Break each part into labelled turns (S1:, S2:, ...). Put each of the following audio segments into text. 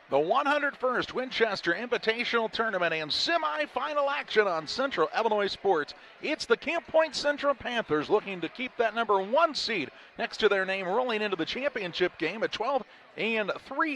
S1: The 101st Winchester Invitational Tournament and semifinal action on Central Illinois Sports. It's the Camp Point Central Panthers looking to keep that number 1 seed next to their name, rolling into the championship game at 12-3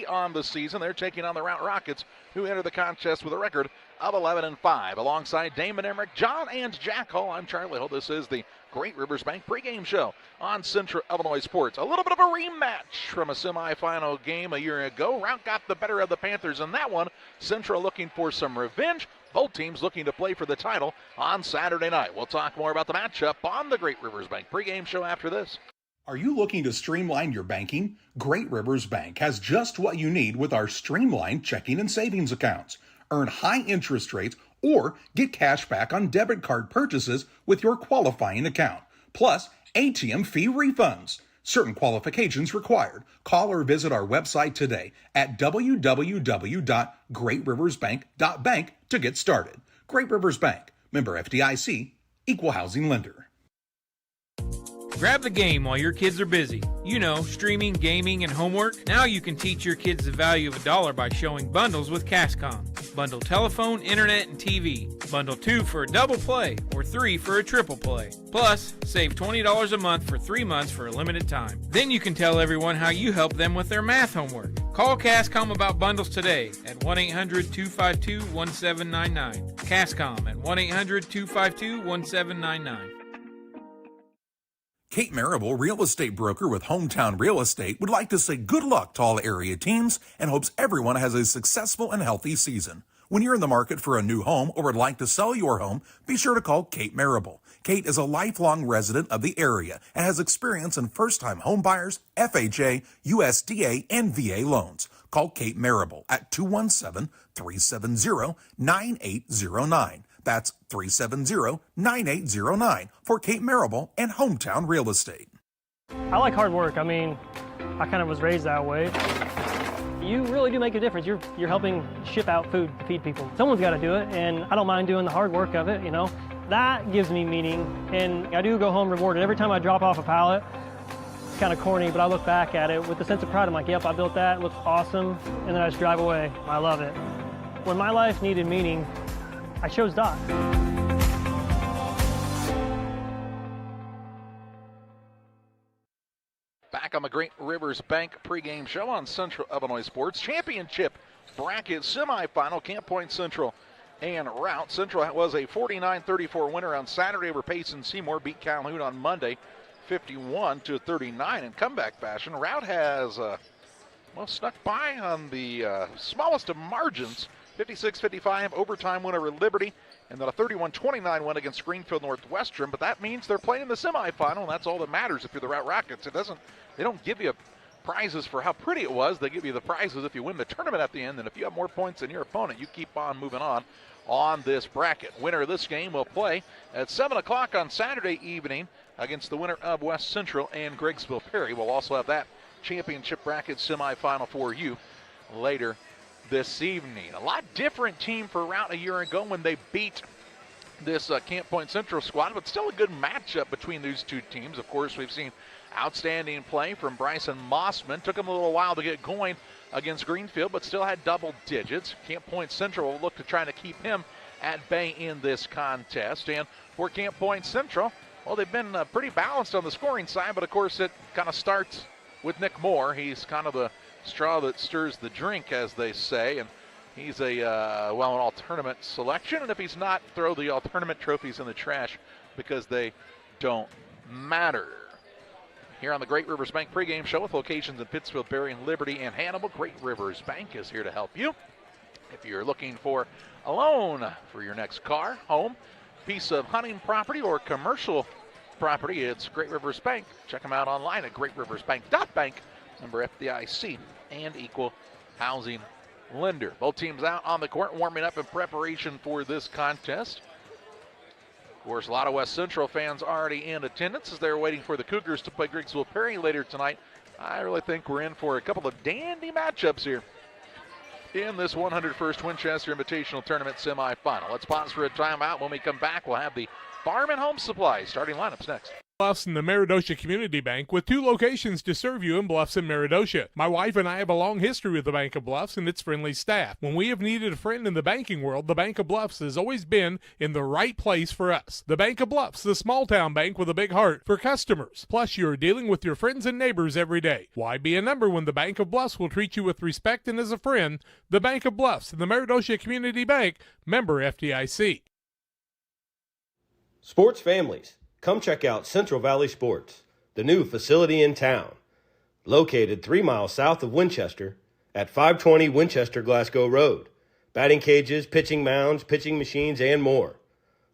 S1: on the season. They're taking on the Routt Rockets, who enter the contest with a record of 11-5. Alongside Damon Emmerich, John and Jack Hall, I'm Charlie Hill. This is the Great Rivers Bank pregame show on Central Illinois Sports. A little bit of a rematch from a semifinal game a year ago. Routt got the better of the Panthers in that one. Central looking for some revenge. Both teams looking to play for the title on Saturday night. We'll talk more about the matchup on the Great Rivers Bank pregame show after this.
S2: Are you looking to streamline your banking? Great Rivers Bank has just what you need with our streamlined checking and savings accounts. Earn high interest rates or get cash back on debit card purchases with your qualifying account. Plus, ATM fee refunds. Certain qualifications required. Call or visit our website today at www.greatriversbank.bank to get started. Great Rivers Bank, member FDIC, equal housing lender.
S3: Grab the game while your kids are busy. You know, streaming, gaming, and homework. Now you can teach your kids the value of $1 by showing bundles with Cascom. Bundle telephone, internet, and TV. Bundle 2 for a double play or 3 for a triple play. Plus, save $20 a month for 3 months for a limited time. Then you can tell everyone how you help them with their math homework. Call Cascom about bundles today at 1-800-252-1799. Cascom at 1-800-252-1799.
S2: Kate Marable, real estate broker with Hometown Real Estate, would like to say good luck to all area teams and hopes everyone has a successful and healthy season. When you're in the market for a new home or would like to sell your home, be sure to call Kate Marable. Kate is a lifelong resident of the area and has experience in first-time home buyers, FHA, USDA, and VA loans. Call Kate Marable at 217-370-9809. That's 370-9809 for Kate Marable and Hometown Real Estate.
S4: I like hard work. I mean, I kind of was raised that way. You really do make a difference. You're helping ship out food to feed people. Someone's got to do it, and I don't mind doing the hard work of it, you know. That gives me meaning, and I do go home rewarded. Every time I drop off a pallet, it's kind of corny, but I look back at it with a sense of pride. I'm like, yep, I built that. It looks awesome. And then I just drive away. I love it. When my life needed meaning, I chose Doc.
S1: Back on the Great Rivers Bank pregame show on Central Illinois Sports. Championship bracket semifinal, Camp Point Central and Routt. Central was a 49-34 winner on Saturday over Payson Seymour. Beat Calhoun on Monday 51-39 in comeback fashion. Routt has snuck by on the smallest of margins. 56-55 overtime win over Liberty, and then a 31-29 win against Greenfield Northwestern. But that means they're playing in the semifinal, and that's all that matters if you're the Routt Rockets. They don't give you prizes for how pretty it was. They give you the prizes if you win the tournament at the end, and if you have more points than your opponent, you keep on moving on this bracket. Winner of this game will play at 7 o'clock on Saturday evening against the winner of West Central and Griggsville Perry. We'll also have that championship bracket semifinal for you later this evening. A lot different team for Routt a year ago when they beat this Camp Point Central squad, but still a good matchup between these two teams. Of course, we've seen outstanding play from Bryson Mossman. Took him a little while to get going against Greenfield, but still had double digits. Camp Point Central will look to try to keep him at bay in this contest. And for Camp Point Central, well, they've been pretty balanced on the scoring side, but of course it kind of starts with Nick Moore. He's kind of the straw that stirs the drink, as they say, and he's an all-tournament selection, and if he's not, throw the all-tournament trophies in the trash because they don't matter. Here on the Great Rivers Bank pregame show with locations in Pittsfield, Berrien, Liberty, and Hannibal, Great Rivers Bank is here to help you. If you're looking for a loan for your next car, home, piece of hunting property, or commercial property, it's Great Rivers Bank. Check them out online at greatriversbank.bank. Member FDIC and equal housing lender. Both teams out on the court warming up in preparation for this contest. Of course, a lot of West Central fans already in attendance as they're waiting for the Cougars to play Griggsville Perry later tonight. I really think we're in for a couple of dandy matchups here in this 101st Winchester Invitational Tournament semifinal. Let's pause for a timeout. When we come back, we'll have the Farm and Home Supply starting lineups next.
S5: Bluffs and the Meridosha Community Bank, with 2 locations to serve you in Bluffs and Meridosha. My wife and I have a long history with the Bank of Bluffs and its friendly staff. When we have needed a friend in the banking world, the Bank of Bluffs has always been in the right place for us. The Bank of Bluffs, the small town bank with a big heart for customers. Plus, you are dealing with your friends and neighbors every day. Why be a number when the Bank of Bluffs will treat you with respect and as a friend? The Bank of Bluffs and the Meridosha Community Bank, member FDIC.
S6: Sports families, come check out Central Valley Sports, the new facility in town. Located 3 miles south of Winchester at 520 Winchester Glasgow Road. Batting cages, pitching mounds, pitching machines, and more.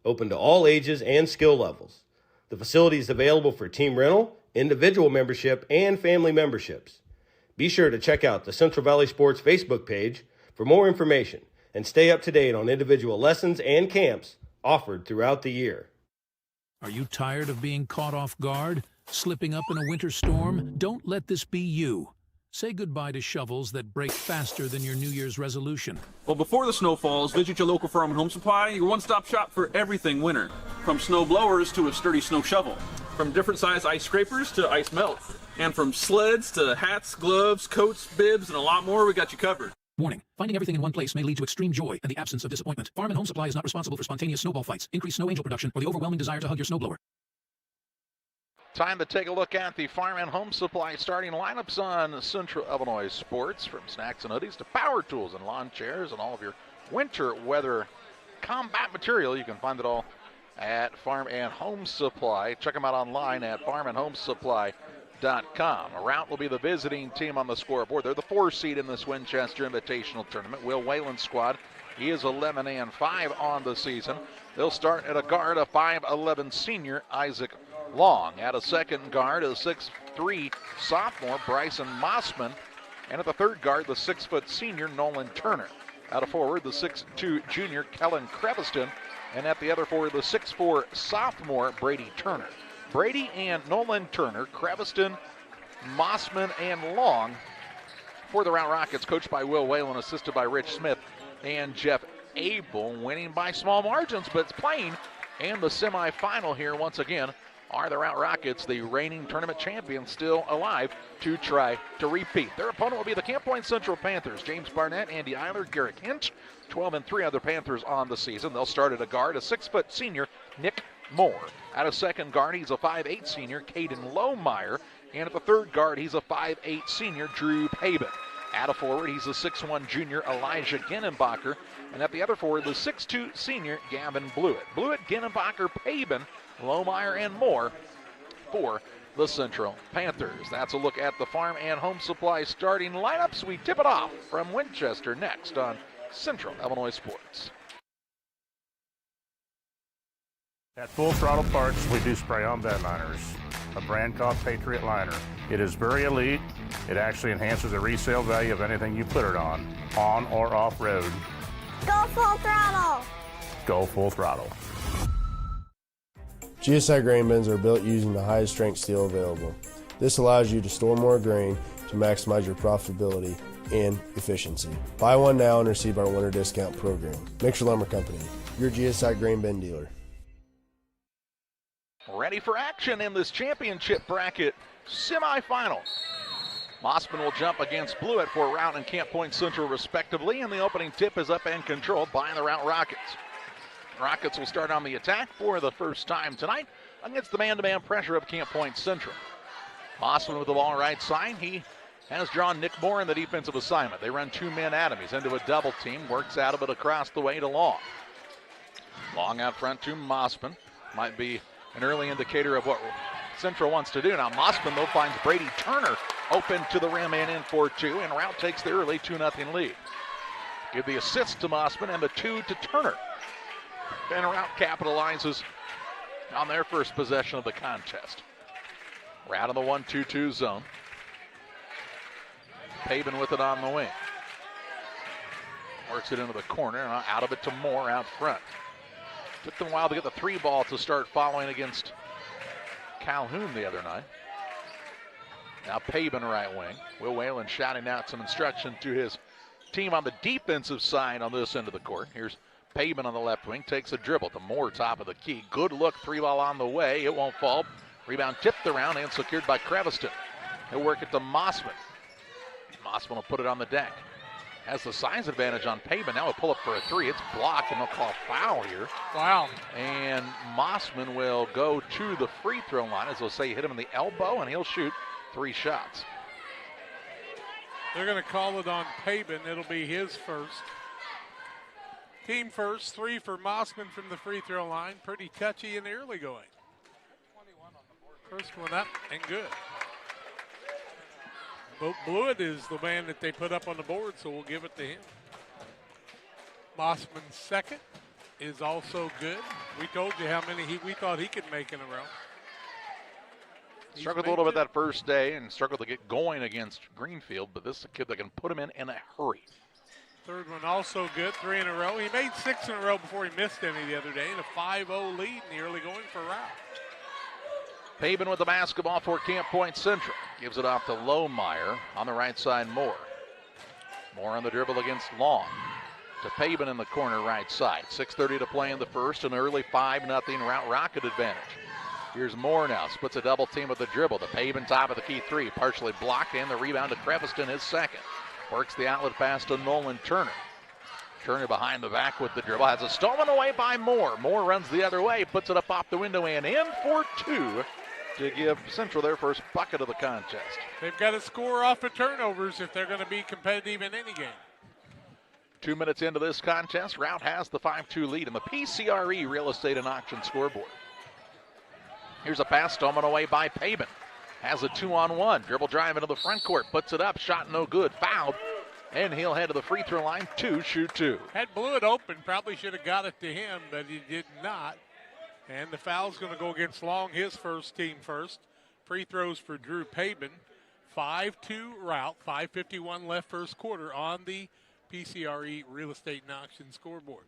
S6: Open to all ages and skill levels. The facility is available for team rental, individual membership, and family memberships. Be sure to check out the Central Valley Sports Facebook page for more information and stay up to date on individual lessons and camps offered throughout the year.
S7: Are you tired of being caught off guard? Slipping up in a winter storm? Don't let this be you. Say goodbye to shovels that break faster than your New Year's resolution.
S8: Well, before the snow falls, visit your local Farm and Home Supply, your one-stop shop for everything winter. From snow blowers to a sturdy snow shovel. From different size ice scrapers to ice melt. And from sleds to hats, gloves, coats, bibs, and a lot more, we got you covered.
S7: Warning, finding everything in one place may lead to extreme joy and the absence of disappointment. Farm and Home Supply is not responsible for spontaneous snowball fights, increased snow angel production, or the overwhelming desire to hug your snowblower.
S1: Time to take a look at the Farm and Home Supply starting lineups on Central Illinois Sports. From snacks and hoodies to power tools and lawn chairs and all of your winter weather combat material. You can find it all at Farm and Home Supply. Check them out online at farmandhomesupply.com. Routt will be the visiting team on the scoreboard. They're the 4 seed in this Winchester Invitational tournament. Will Whalen's squad, he is 11-5 on the season. They'll start at a guard, a 5'11 senior, Isaac Long. At a second guard, a 6'3 sophomore, Bryson Mossman. And at the third guard, the 6' senior, Nolan Turner. At a forward, the 6'2 junior, Kellen Creviston. And at the other forward, the 6'4 sophomore, Brady Turner. Brady and Nolan Turner, Creviston, Mossman, and Long for the Routt Rockets, coached by Will Whalen, assisted by Rich Smith and Jeff Abel, winning by small margins, but it's playing in the semifinal here once again are the Routt Rockets, the reigning tournament champions, still alive to try to repeat. Their opponent will be the Camp Point Central Panthers. James Barnett, Andy Eiler, Garrett Hint, 12-3 other Panthers on the season. They'll start at a guard, a 6' senior, Nick Moore. At a second guard, he's a 5'8 senior, Caden Lohmeyer. And at the third guard, he's a 5'8 senior, Drew Paben. At a forward, he's a 6'1 junior, Elijah Ginnenbacher. And at the other forward, the 6'2 senior, Gavin Blewett. Blewett, Ginnenbacher, Paben, Lohmeyer, and more for the Central Panthers. That's a look at the Farm and Home Supply starting lineups. We tip it off from Winchester next on Central Illinois Sports.
S9: At Full Throttle Parts, we do spray-on bed liners, a brand called Patriot Liner. It is very elite. It actually enhances the resale value of anything you put it on or off-road.
S10: Go Full Throttle!
S9: Go Full Throttle.
S11: GSI grain bins are built using the highest strength steel available. This allows you to store more grain to maximize your profitability and efficiency. Buy one now and receive our winter discount program. Mixer Lumber Company, your GSI grain bin dealer.
S1: Ready for action in this championship bracket semifinal. Mossman will jump against Blewett for Routt and Camp Point Central respectively, and the opening tip is up and controlled by the Routt Rockets. Rockets will start on the attack for the first time tonight against the man-to-man pressure of Camp Point Central. Mossman with the ball right side. He has drawn Nick Moore in the defensive assignment. They run 2 men at him. He's into a double team, works out of it across the way to Long. Long out front to Mossman. Might be an early indicator of what Central wants to do. Now Mossman, though, finds Brady Turner open to the rim and in for 2, and Routt takes the early 2-0 lead. Give the assist to Mossman and the 2 to Turner. And Routt capitalizes on their first possession of the contest. Routt in the 1-2-2 zone. Paben with it on the wing. Works it into the corner, and out of it to Moore out front. Took them a while to get the 3 ball to start following against Calhoun the other night. Now Paben right wing. Will Whalen shouting out some instruction to his team on the defensive side on this end of the court. Here's Paben on the left wing, takes a dribble to Moore, top of the key. Good look, 3 ball on the way. It won't fall. Rebound tipped around and secured by Creviston. He'll work it to Mossman. Mossman will put it on the deck. Has the size advantage on Pavin. Now a pull up for a three. It's blocked, and they'll call a foul here.
S5: Wow.
S1: And Mossman will go to the free throw line, as they'll say hit him in the elbow, and he'll shoot 3 shots.
S5: They're going to call it on Pavin. It'll be his first. Team first, 3 for Mossman from the free throw line. Pretty touchy in the early going. First one up and good. Blewett is the man that they put up on the board, so we'll give it to him. Mossman's second is also good. We told you how many we thought he could make in a row.
S1: Struggled a little bit that first day and struggled to get going against Greenfield, but this is a kid that can put him in a hurry.
S5: Third one also good, 3 in a row. He made 6 in a row before he missed any the other day, and a 5-0 lead in the early going for Routt.
S1: Pavin with the basketball for Camp Point Central. Gives it off to Lohmeyer. On the right side, Moore. Moore on the dribble against Long. To Pavin in the corner right side. 6:30 to play in the first. An early 5-0 Routt Rocket advantage. Here's Moore now. Splits a double team with the dribble. To Pavin, top of the key 3. Partially blocked, and the rebound to Creviston, his second. Works the outlet pass to Nolan Turner. Turner behind the back with the dribble. Has it stolen away by Moore. Moore runs the other way. Puts it up off the window and in for 2. To give Central their first bucket of the contest.
S5: They've got to score off of turnovers if they're going to be competitive in any game.
S1: 2 minutes into this contest, Routt has the 5-2 lead in the PCRE Real Estate and Auction scoreboard. Here's a pass stolen away by Pavin. Has a 2-on-1. Dribble drive into the front court. Puts it up. Shot no good. Fouled. And he'll head to the free throw line to shoot 2.
S5: Had Blewett open. Probably should have got it to him, but he did not. And the foul's going to go against Long, his first, team first. Free throws for Drew Pavin. 5-2 Routt. 5:51 left first quarter on the PCRE Real Estate and Auction scoreboard.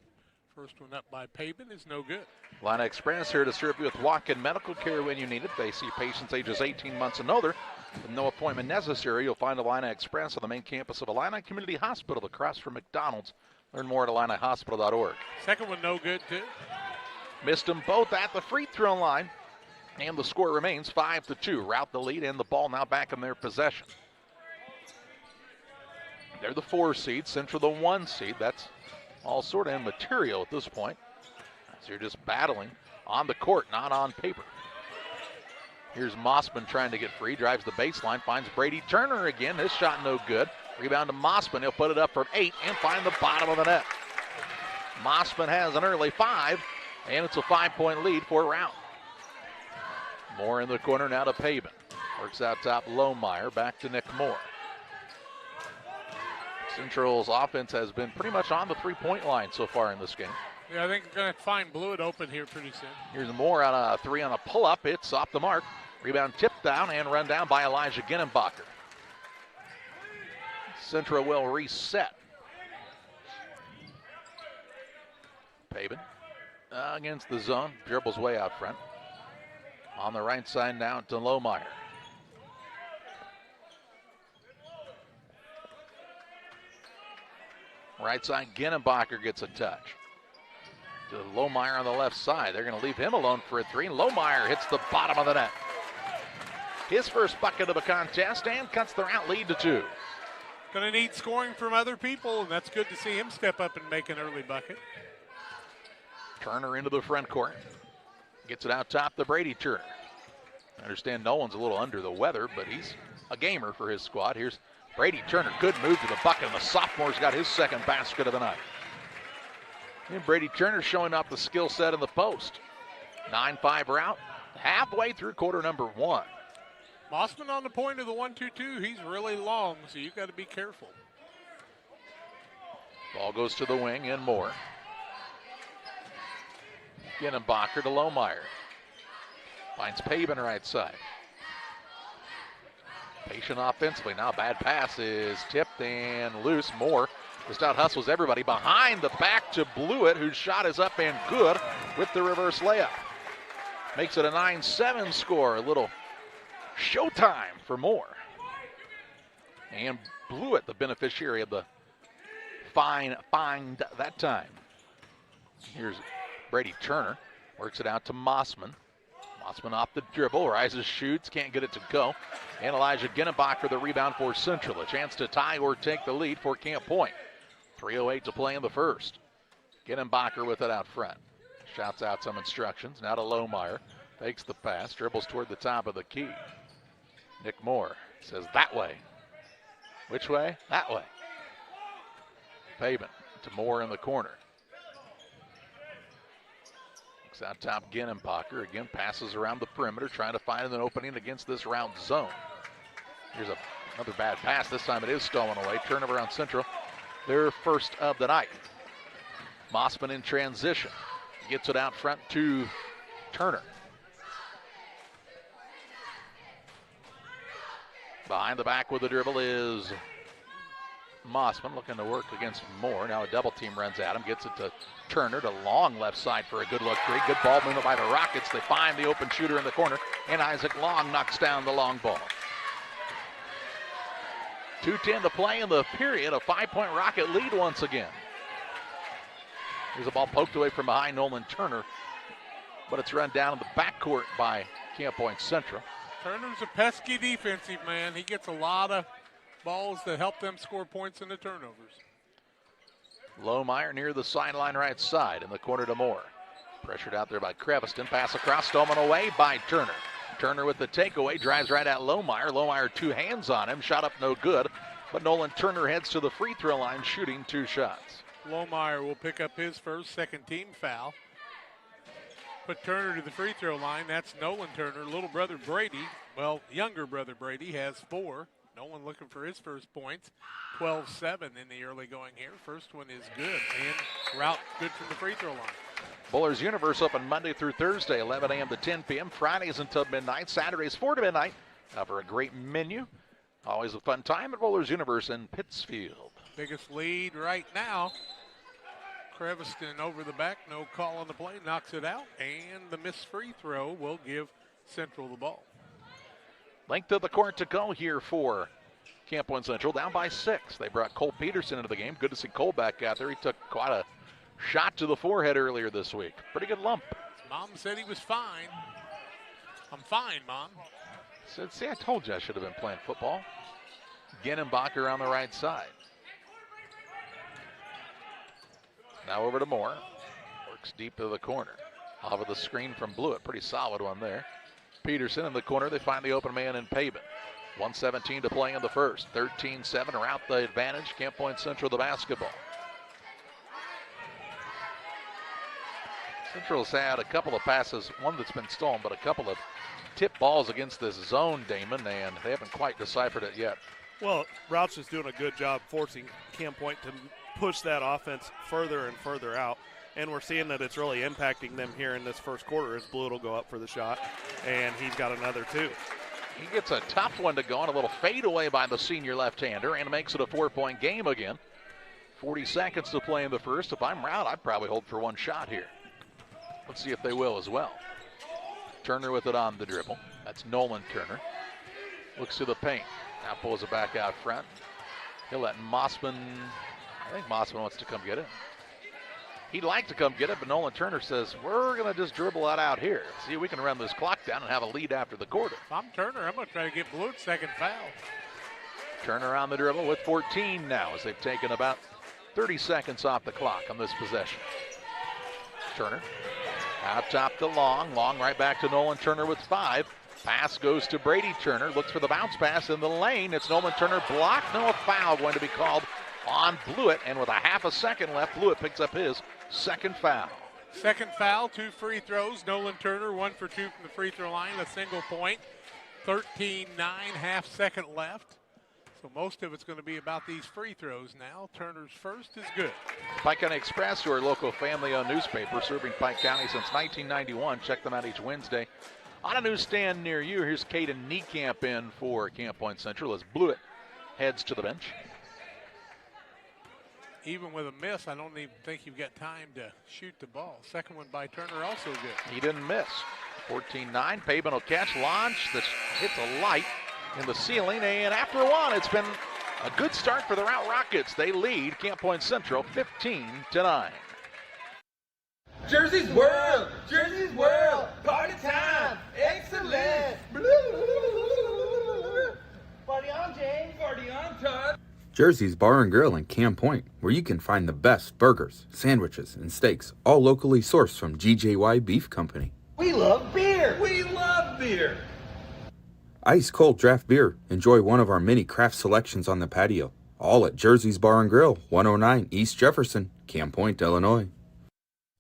S5: First one up by Pavin is no good.
S1: Illini Express here to serve you with walk-in medical care when you need it. They see patients ages 18 months and older. With no appointment necessary, you'll find Illini Express on the main campus of Illini Community Hospital across from McDonald's. Learn more at IlliniHospital.org.
S5: Second one no good, too.
S1: Missed them both at the free throw line, and the score remains 5-2. Routt the lead, and the ball now back in their possession. They're the 4 seed, Central the 1 seed. That's all sort of immaterial at this point. So you're just battling on the court, not on paper. Here's Mossman trying to get free, drives the baseline, finds Brady Turner again. His shot no good. Rebound to Mossman. He'll put it up from 8 and find the bottom of the net. Mossman has an early 5. And it's a 5-point lead for Routt. Moore in the corner now to Pavin. Works out top Lohmeyer. Back to Nick Moore. Central's offense has been pretty much on the 3-point line so far in this game.
S5: Yeah, I think they're going to find Blewett open here pretty soon.
S1: Here's Moore on a 3 on a pull-up. It's off the mark. Rebound tipped down and run down by Elijah Ginnenbacher. Central will reset. Pavin. Against the zone, dribbles way out front. On the right side now to Lohmeyer. Right side, Ginnenbacher gets a touch. To Lohmeyer on the left side. They're going to leave him alone for a 3. And Lohmeyer hits the bottom of the net. His first bucket of the contest and cuts the Routt lead to 2.
S5: Going to need scoring from other people, and that's good to see him step up and make an early bucket.
S1: Turner into the front court. Gets it out top to Brady Turner. I understand Nolan's a little under the weather, but he's a gamer for his squad. Here's Brady Turner. Good move to the bucket, and the sophomore's got his second basket of the night. And Brady Turner showing off the skill set in the post. 9-5 Routt. Halfway through quarter number 1.
S5: Mossman on the point of the 1-2-2. He's really long, so you've got to be careful.
S1: Ball goes to the wing and Moore. Ginnenbacher to Lohmeyer. Finds Pavin right side. Patient offensively. Now bad pass is tipped and loose. Moore just out hustles everybody. Behind the back to Blewett, whose shot is up and good with the reverse layup. Makes it a 9-7 score. A little showtime for Moore. And Blewett, the beneficiary of the find that time. Here's Brady Turner. Works it out to Mossman. Mossman off the dribble, rises, shoots, can't get it to go. And Elijah Ginnenbacher the rebound for Central. A chance to tie or take the lead for Camp Point. 3:08 to play in the first. Ginnenbacher with it out front. Shouts out some instructions. Now to Lohmeyer. Takes the pass, dribbles toward the top of the key. Nick Moore says that way. Which way? That way. Pavement to Moore in the corner. Looks out top, Ginnenbacher. Again, passes around the perimeter, trying to find an opening against this Routt zone. Here's another bad pass. This time it is stolen away. Turnover on Central. Their first of the night. Mossman in transition. Gets it out front to Turner. Behind the back with the dribble is Mossman, looking to work against Moore. Now a double team runs at him, gets it to Turner to long left side for a good look three. Good ball movement by the Rockets. They find the open shooter in the corner, and Isaac Long knocks down the long ball. 2:10 to play in the period. A 5-point Rocket lead once again. Here's a ball poked away from behind Nolan Turner, but it's run down in the backcourt by Camp Point Central.
S5: Turner's a pesky defensive man. He gets a lot of balls that help them score points in the turnovers.
S1: Lohmeyer near the sideline right side in the corner to Moore. Pressured out there by Creviston. Pass across, stolen away by Turner. Turner with the takeaway, drives right at Lohmeyer. Lohmeyer 2 hands on him, shot up no good. But Nolan Turner heads to the free throw line, shooting 2 shots.
S5: Lohmeyer will pick up his first second team foul. Put Turner to the free throw line. That's Nolan Turner. Little brother Brady, well, younger brother Brady has 4. Nolan looking for his first points. 12-7 in the early going here. First one is good, and Routt good from the free throw line.
S1: Buller's Universe open Monday through Thursday, 11 a.m. to 10 p.m. Fridays until midnight. Saturdays 4 to midnight. For a great menu. Always a fun time at Buller's Universe in Pittsfield.
S5: Biggest lead right now. Creviston over the back, no call on the play, knocks it out, and the missed free throw will give Central the ball.
S1: Length of the court to go here for Camp Point Central, down by 6. They brought Cole Peterson into the game. Good to see Cole back out there. He took quite a shot to the forehead earlier this week. Pretty good lump.
S5: Mom said he was fine. I'm fine, Mom.
S1: Said, see, I told you I should have been playing football. Ginnenbacher on the right side. Now over to Moore. Works deep to the corner. Off of the screen from Blewett. Pretty solid one there. Peterson in the corner. They find the open man in Pavement. 1:17 to play in the first. 13-7 Routt the advantage. Camp Point Central the basketball. Central's had a couple of passes, one that's been stolen, but a couple of tip balls against this zone, Damon, and they haven't quite deciphered it yet.
S12: Well, Routt's just doing a good job forcing Camp Point to push that offense further and further out. And we're seeing that it's really impacting them here in this first quarter as Blewett will go up for the shot, and he's got another 2.
S1: He gets a tough one to go, and a little fadeaway by the senior left-hander, and makes it a 4-point game again. 40 seconds to play in the first. If I'm Routt, I'd probably hold for one shot here. Let's see if they will as well. Turner with it on the dribble. That's Nolan Turner. Looks to the paint. Now pulls it back out front. He'll let Mossman, I think Mossman wants to come get it. He'd like to come get it, but Nolan Turner says, we're going to just dribble that out here. See if we can run this clock down and have a lead after the quarter.
S5: If I'm Turner, I'm going to try to get Bluett's second foul.
S1: Turner on the dribble with 14 now as they've taken about 30 seconds off the clock on this possession. Turner out top to Long. Long right back to Nolan Turner with 5. Pass goes to Brady Turner. Looks for the bounce pass in the lane. It's Nolan Turner blocked. No foul going to be called on Blewett. And with a half a second left, Blewett picks up his second foul.
S5: Second foul, 2 free throws. Nolan Turner 1 for 2 from the free throw line. A single point. 13-9, half second left. So most of it's going to be about these free throws now. Turner's first is good.
S1: Pike County Express, your local family-owned newspaper, serving Pike County since 1991. Check them out each Wednesday on a newsstand near you. Here's Caden Niekamp in for Camp Point Central as Blewett heads to the bench.
S5: Even with a miss, I don't even think you've got time to shoot the ball. Second one by Turner also good.
S1: He didn't miss. 14-9, Pavement will catch, launch, that hits a light in the ceiling, and after one, it's been a good start for the Routt Rockets. They lead Camp Point Central 15-9.
S13: Jersey's World, Jersey's World, party time, Jersey's Bar and Grill in Camp Point, where you can find the best burgers, sandwiches, and steaks, all locally sourced from GJY Beef Company.
S14: We love beer! We love beer!
S13: Ice cold draft beer. Enjoy one of our many craft selections on the patio. All at Jersey's Bar and Grill, 109 East Jefferson, Camp Point, Illinois.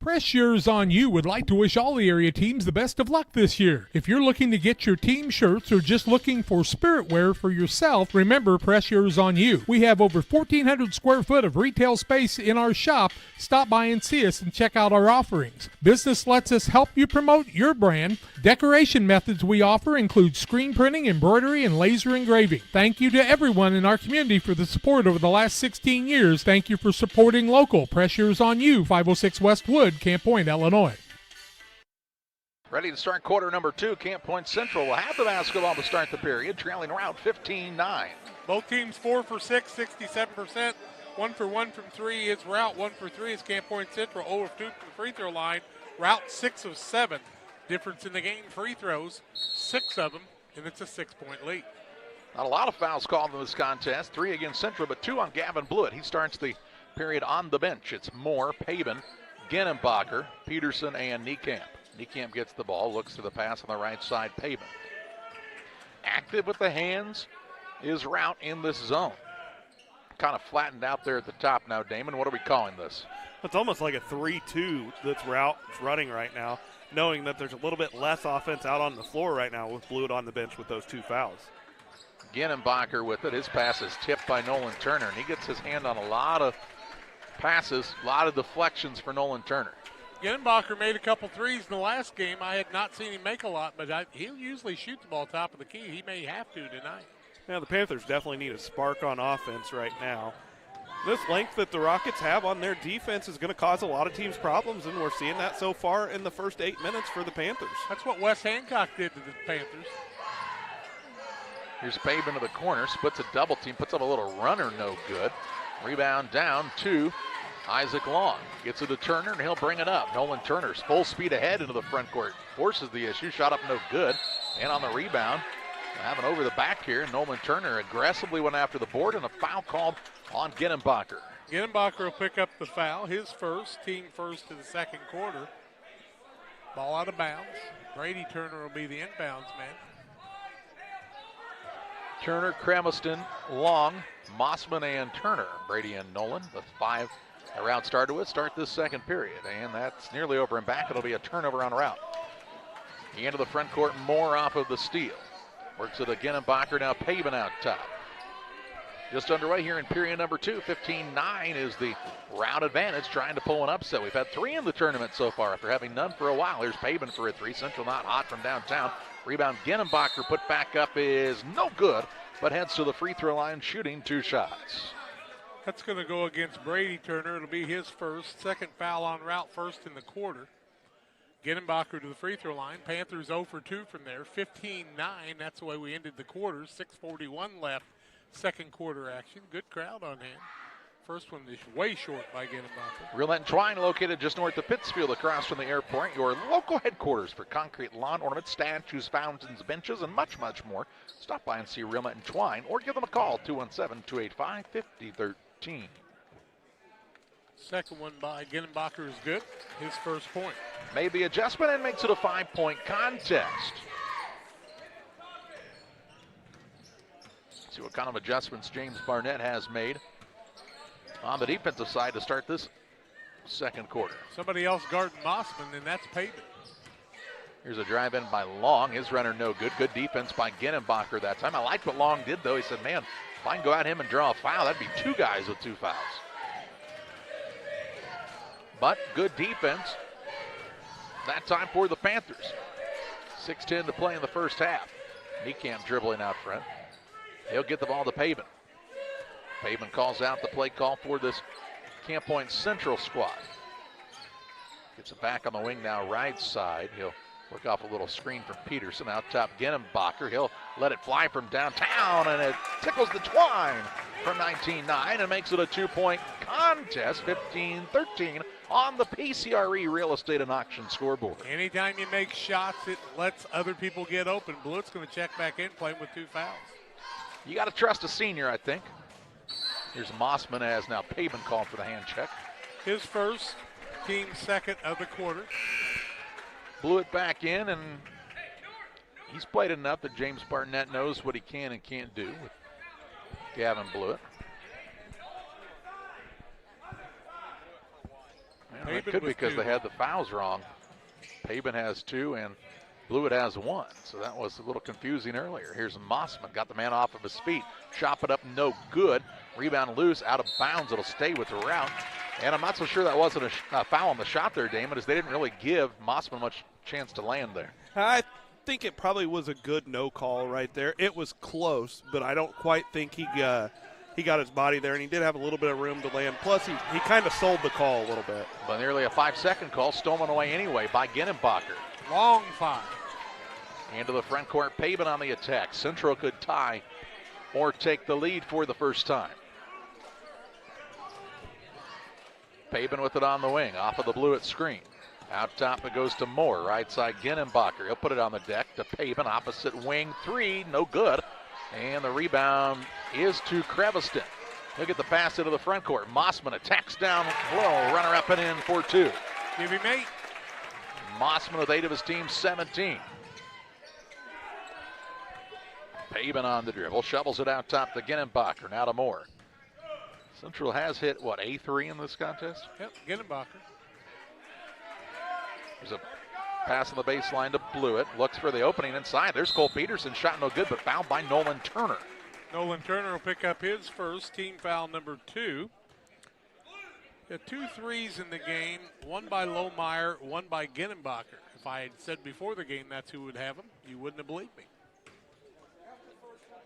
S5: Pressures on You would like to wish all the area teams the best of luck this year. If you're looking to get your team shirts or just looking for spirit wear for yourself, remember Pressures on You. We have over 1,400 square foot of retail space in our shop. Stop by and see us and check out our offerings. Business lets us help you promote your brand. Decoration methods we offer include screen printing, embroidery, and laser engraving. Thank you to everyone in our community for the support over the last 16 years. Thank you for supporting local. Pressures on You, 506 West Wood, Camp Point, Illinois.
S1: Ready to start quarter number 2. Camp Point Central will have the basketball to start the period, trailing Routt 15-9.
S5: Both teams 4 for 6, 67%. 1 for 1 from 3 is Routt. 1 for 3 is Camp Point Central. 0 of 2 from the free throw line. Routt 6 of 7. Difference in the game, free throws, 6 of them, and it's a 6-point lead.
S1: Not a lot of fouls called in this contest. 3 against Central, but 2 on Gavin Blewett. He starts the period on the bench. It's Moore, Pabin, Genenbacher, Peterson, and Niekamp. Niekamp gets the ball, looks to the pass on the right side, Pabin. Active with the hands is Routt in this zone. Kind of flattened out there at the top now, Damon. What are we calling this?
S12: It's almost like a 3-2 that's Routt running right now, knowing that there's a little bit less offense out on the floor right now with Blewett on the bench with those 2 fouls.
S1: Genenbacher with it. His pass is tipped by Nolan Turner, and he gets his hand on a lot of passes, a lot of deflections for Nolan Turner.
S5: Genenbacher made a couple threes in the last game. I had not seen him make a lot, but he'll usually shoot the ball top of the key. He may have to tonight.
S12: Yeah, the Panthers definitely need a spark on offense right now. This length that the Rockets have on their defense is going to cause a lot of teams problems, and we're seeing that so far in the first 8 minutes for the Panthers.
S5: That's what Wes Hancock did to the Panthers.
S1: Here's Pabin to the corner, splits a double team, puts up a little runner, no good. Rebound down to Isaac Long. Gets it to Turner, and he'll bring it up. Nolan Turner's full speed ahead into the front court. Forces the issue, shot up no good. And on the rebound, having over the back here, Nolan Turner aggressively went after the board, and a foul called on Genenbacher.
S5: Genenbacher will pick up the foul, his first, team first to the second quarter. Ball out of bounds. Brady Turner will be the inbounds man.
S1: Turner, Cremiston, Long, Mossman, and Turner. Brady and Nolan, the 5 that Routt started with, start this second period. And that's nearly over and back. It'll be a turnover on Routt. He into the front court, Moore off of the steal. Works it again, and Genenbacher now Pabin out top. Just underway here in period number 2. 15-9 is the Routt advantage, trying to pull an upset. We've had 3 in the tournament so far after having none for a while. Here's Pabin for a 3. Central not hot from downtown. Rebound Genenbacher put back up is no good, but heads to the free throw line shooting 2 shots.
S5: That's going to go against Brady Turner. It'll be his first. Second foul on Routt, first in the quarter. Genenbacher to the free throw line. Panthers 0 for 2 from there. 15-9. That's the way we ended the quarter. 6:41 left. Second quarter action. Good crowd on hand. First one is way short by Genenbacher.
S1: Routt and Twine located just north of Pittsfield across from the airport. Your local headquarters for concrete lawn ornaments, statues, fountains, benches, and much, much more. Stop by and see Routt and Twine or give them a call, 217-285-5013.
S5: Second one by Genenbacher is good. His first point.
S1: Made the adjustment and makes it a 5-point contest. See what kind of adjustments James Barnett has made on the defensive side to start this second quarter.
S5: Somebody else guarding Mossman, and that's Pabin.
S1: Here's a drive in by Long. His runner no good. Good defense by Genenbacher that time. I liked what Long did, though. He said, man, if I can go at him and draw a foul, that'd be 2 guys with 2 fouls. But good defense that time for the Panthers. 6:10 to play in the first half. Niekamp dribbling out front. He'll get the ball to Pabin. Pabin calls out the play call for this Camp Point Central squad. Gets it back on the wing now, right side. He'll work off a little screen from Peterson. Out top, Genenbacher. He'll let it fly from downtown, and it tickles the twine from 19-9 and makes it a 2-point contest, 15-13 on the PCRE Real Estate and Auction scoreboard.
S5: Anytime you make shots, it lets other people get open. Bluett's going to check back in, playing with 2 fouls.
S1: You got to trust a senior, I think. Here's Mossman as now Pavin called for the hand check.
S5: His first, team second of the quarter.
S1: Blew it back in, and he's played enough that James Barnett knows what he can and can't do with Gavin Blewett. Man, it could be because they had the fouls wrong. Pavin has 2 and Blewett has 1, so that was a little confusing earlier. Here's Mossman, got the man off of his feet, chop it up, no good. Rebound loose, out of bounds. It'll stay with Routt. And I'm not so sure that wasn't a foul on the shot there, Damon, as they didn't really give Mossman much chance to land there.
S12: I think it probably was a good no call right there. It was close, but I don't quite think he got his body there, and he did have a little bit of room to land. Plus, he kind of sold the call a little bit.
S1: But nearly a 5-second call, stolen away anyway by Ginnenbacher.
S5: Long 5.
S1: Into the front court, Pavin on the attack. Central could tie or take the lead for the first time. Pavin with it on the wing, off of the Blewett screen. Out top it goes to Moore, right side Ginnenbacher. He'll put it on the deck to Pavin, opposite wing 3, no good. And the rebound is to Creviston. He'll get the pass into the front court. Mossman attacks down low, runner up and in for 2.
S5: Give him 8.
S1: Mossman with 8 of his team's 17. Pavin on the dribble, shovels it out top to Ginnenbacher, now to Moore. Central has hit, what, A3 in this contest?
S5: Yep, Ginnenbacher.
S1: There's a pass on the baseline to Blewett. Looks for the opening inside. There's Cole Peterson, shot no good, but fouled by Nolan Turner.
S5: Nolan Turner will pick up his first, team foul number 2. Got 2 threes in the game, one by Lohmeyer, one by Ginnenbacher. If I had said before the game that's who would have them, you wouldn't have believed me.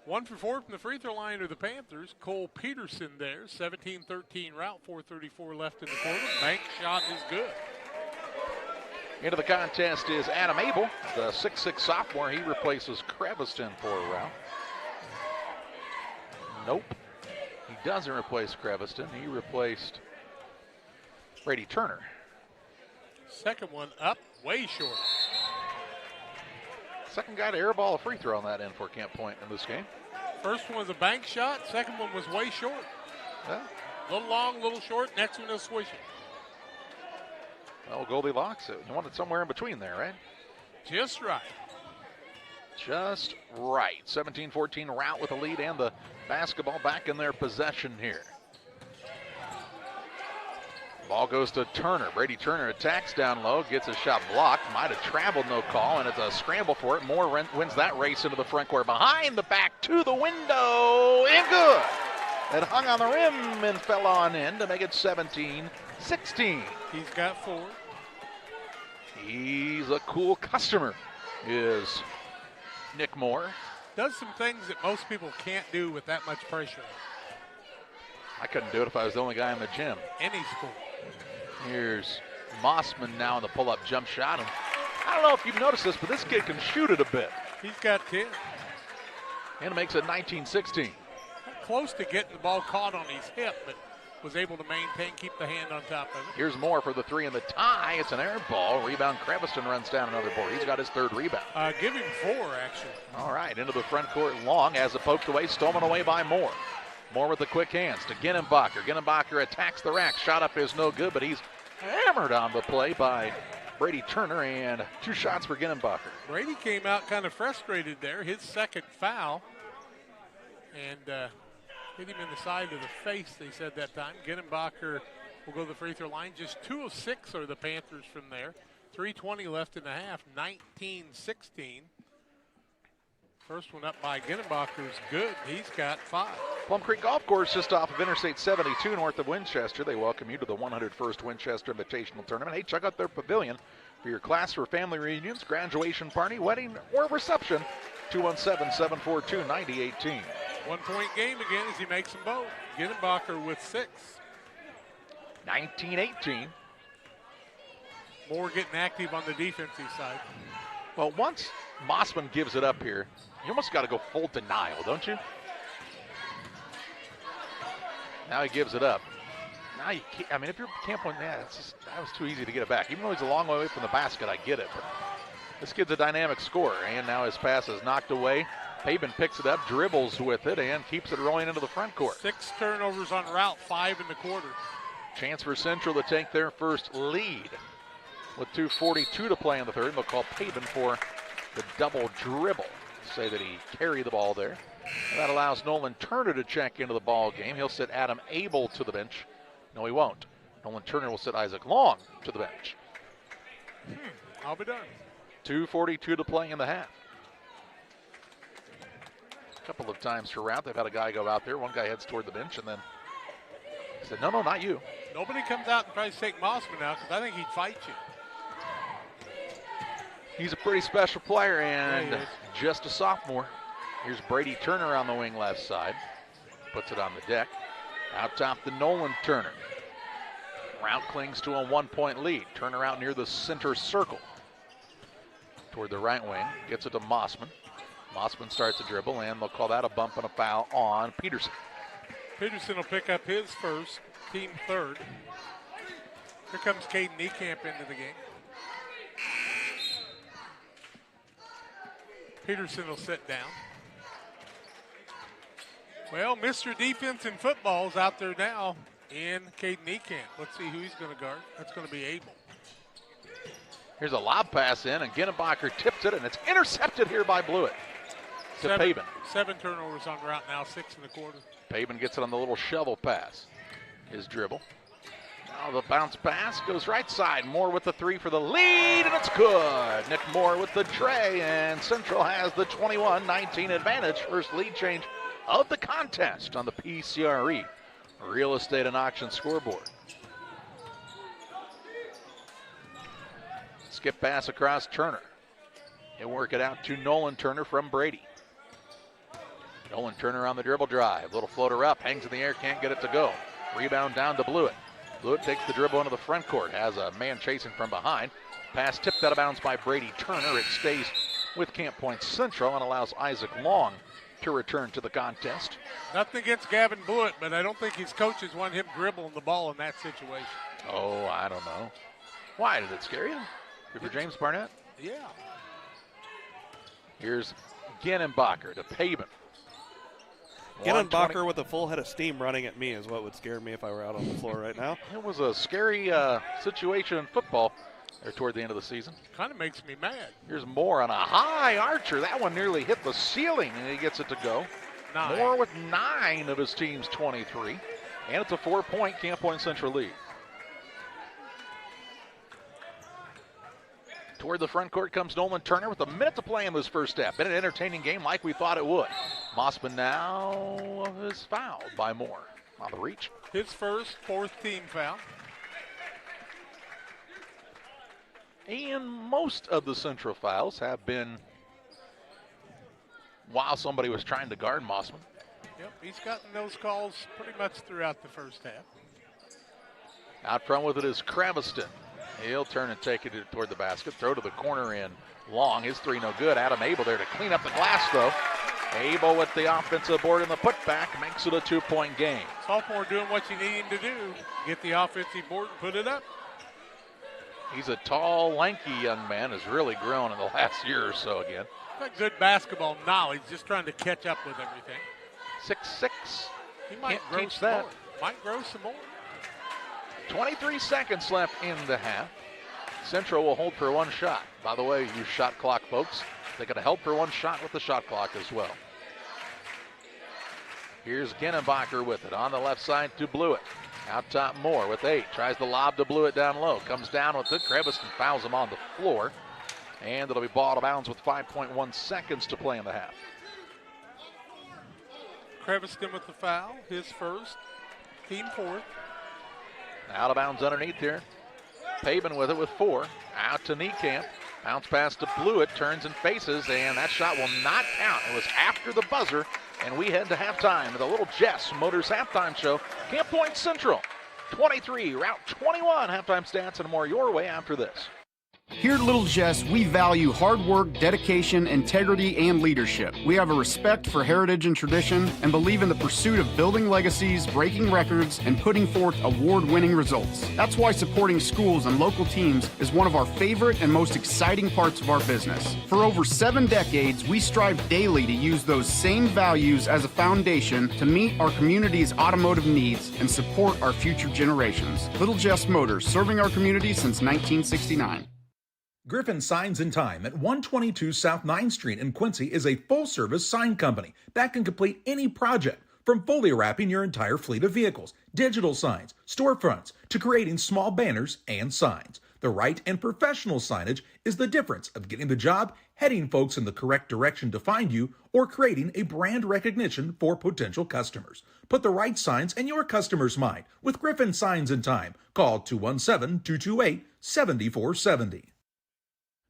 S5: 1 for 4 from the free throw line are the Panthers. Cole Peterson there, 17-13 Routt, 4:34 left in the quarter. Bank shot is good.
S1: Into the contest is Adam Abel, the 6'6 sophomore. He replaces Creviston for Routt. Nope, he doesn't replace Creviston. He replaced Brady Turner.
S5: Second one up, way short.
S1: Second guy to airball a free throw on that end for Camp Point in this game.
S5: First one was a bank shot. Second one was way short.
S1: Yeah.
S5: Little long, little short. Next one is swishing.
S1: Well, Goldilocks, you want it somewhere in between there, right?
S5: Just right.
S1: Just right. 17-14 Routt with the lead and the basketball back in their possession here. Ball goes to Turner. Brady Turner attacks down low, gets a shot blocked. Might have traveled, no call, and it's a scramble for it. Moore wins that race into the front court. Behind the back to the window, and good. It hung on the rim and fell on in to make it 17-16.
S5: He's got 4.
S1: He's a cool customer, is Nick Moore.
S5: Does some things that most people can't do with that much pressure.
S1: I couldn't do it if I was the only guy in the gym.
S5: Any sport.
S1: Here's Mossman now in the pull-up jump shot. And I don't know if you've noticed this, but this kid can shoot it a bit.
S5: He's got 10.
S1: And it makes it 19-16.
S5: Close to getting the ball caught on his hip, but was able to maintain, keep the hand on top of it.
S1: Here's Moore for the 3 and the tie. It's an air ball. Rebound, Creviston runs down another board. He's got his 3rd rebound.
S5: Give him 4, actually.
S1: All right, into the front court long as it poked away, stolen away by Moore. Moore with the quick hands to Ginnenbacher. Ginnenbacher attacks the rack. Shot up is no good, but he's hammered on the play by Brady Turner, and 2 shots for Ginnenbacher.
S5: Brady came out kind of frustrated there. His 2nd foul. And hit him in the side of the face, they said that time. Ginnenbacher will go to the free throw line. Just 2 of 6 are the Panthers from there. 3:20 left in the half, 19-16. First one up by Ginnenbacher is good. He's got 5.
S1: Plum Creek Golf Course just off of Interstate 72 north of Winchester. They welcome you to the 101st Winchester Invitational Tournament. Hey, check out their pavilion for your class or family reunions, graduation party, wedding, or reception. 217-742-9018.
S5: 1-point game again as he makes them both. Ginnenbacher with 6.
S1: 19-18.
S5: Moore getting active on the defensive side.
S1: Well, once Mossman gives it up here, you almost got to go full denial, don't you? Now he gives it up. Now you can't, I mean, if you're Camp Point, that was too easy to get it back. Even though he's a long way away from the basket, I get it. But this kid's a dynamic scorer, and now his pass is knocked away Pabin picks it up, dribbles with it, and keeps it rolling into the front court.
S5: 6 turnovers on Routt, 5 in the quarter.
S1: Chance for Central to take their first lead. With 2:42 to play in the third, they'll call Pabin for the double dribble. Say that he carried the ball there. And that allows Nolan Turner to check into the ball game. He'll sit Adam Abel to the bench. No, he won't. Nolan Turner will sit Isaac Long to the bench.
S5: I'll be done.
S1: 2:42 to play in the half. A couple of times throughout, they've had a guy go out there. One guy heads toward the bench, and then he said, no, not you.
S5: Nobody comes out and tries to take Mossman out because I think he'd fight you.
S1: He's a pretty special player and
S5: Yeah,
S1: just a sophomore. Here's Brady Turner on the wing left side. Puts it on the deck. Out top to Nolan Turner. Routt clings to a 1-point lead. Turner out near the center circle. Toward the right wing. Gets it to Mossman. Mossman starts to dribble, and they'll call that a bump and a foul on Peterson.
S5: Peterson will pick up his first, team third. Here comes Caden Niekamp into the game. Peterson will sit down. Well, Mr. Defense in football is out there now in Caden Niekamp. Let's see who he's going to guard. That's going to be Abel.
S1: Here's a lob pass in, and Ginnenbacher tips it, and it's intercepted here by Blewett to Pabin.
S5: 7 turnovers on Routt now, 6 in the quarter.
S1: Pabin gets it on the little shovel pass. His dribble. Now the bounce pass goes right side. Moore with the 3 for the lead, and it's good. Nick Moore with the tray, and Central has the 21-19 advantage. First lead change of the contest on the PCRE Real Estate and Auction scoreboard. Skip pass across Turner. He'll work it out to Nolan Turner from Brady. Nolan Turner on the dribble drive. Little floater up, hangs in the air, can't get it to go. Rebound down to Blewett. Blewett takes the dribble into the front court, has a man chasing from behind. Pass tipped out of bounds by Brady Turner. It stays with Camp Point Central and allows Isaac Long to return to the contest.
S5: Nothing against Gavin Blewett, but I don't think his coaches want him dribbling the ball in that situation.
S1: Oh, I don't know. Why, did it scare you? For James Barnett?
S5: Yeah.
S1: Here's Ginnenbacher to Pabin.
S12: Ginnenbacher with a full head of steam running at me is what would scare me if I were out on the floor right now.
S1: It was a scary situation in football there toward the end of the season.
S5: Kind of makes me mad.
S1: Here's Moore on a high archer. That one nearly hit the ceiling, and he gets it to go.
S5: 9.
S1: Moore with 9 of his team's 23. And it's a 4-point Camp Point Central lead. Toward the front court comes Nolan Turner with a minute to play in this first half. Been an entertaining game like we thought it would. Mossman now is fouled by Moore on the reach.
S5: His first, 4th team foul.
S1: And most of the Central fouls have been while somebody was trying to guard Mossman.
S5: Yep, he's gotten those calls pretty much throughout the first half.
S1: Out front with it is Kraviston. He'll turn and take it toward the basket. Throw to the corner in Long. His 3 no good. Adam Abel there to clean up the glass, though. Abel with the offensive board and the putback makes it a 2-point game.
S5: Sophomore doing what you need him to do. Get the offensive board and put it up.
S1: He's a tall, lanky young man. Has really grown in the last year or so again.
S5: Got good basketball knowledge, just trying to catch up with everything.
S1: 6'6".
S5: He might
S1: Can't
S5: grow
S1: teach
S5: some
S1: that.
S5: more. Might grow some more.
S1: 23 seconds left in the half. Central will hold for 1 shot. By the way, you shot clock folks. They got to help for 1 shot with the shot clock as well. Here's Ginnenbacher with it on the left side to Blewett. Out top Moore with 8. Tries to lob to Blewett down low. Comes down with it. Kraviston fouls him on the floor. And it'll be ball out of bounds with 5.1 seconds to play in the half.
S5: Kraviston with the foul. His first. Team 4th.
S1: Out of bounds underneath here. Pabin with it with 4. Out to Niekamp. Bounce pass to Blewett. Turns and faces, and that shot will not count. It was after the buzzer, and we head to halftime with a little Jess Motors halftime show. Camp Point Central 23, Routt 21. Halftime stats and more your way after this.
S15: Here at Little Jess, we value hard work, dedication, integrity, and leadership. We have a respect for heritage and tradition and believe in the pursuit of building legacies, breaking records, and putting forth award-winning results. That's why supporting schools and local teams is one of our favorite and most exciting parts of our business. For over 7 decades, we strive daily to use those same values as a foundation to meet our community's automotive needs and support our future generations. Little Jess Motors, serving our community since 1969.
S2: Griffin Signs in Time at 122 South 9th Street in Quincy is a full-service sign company that can complete any project, from fully wrapping your entire fleet of vehicles, digital signs, storefronts, to creating small banners and signs. The right and professional signage is the difference of getting the job, heading folks in the correct direction to find you, or creating a brand recognition for potential customers. Put the right signs in your customer's mind with Griffin Signs in Time. Call 217-228-7470.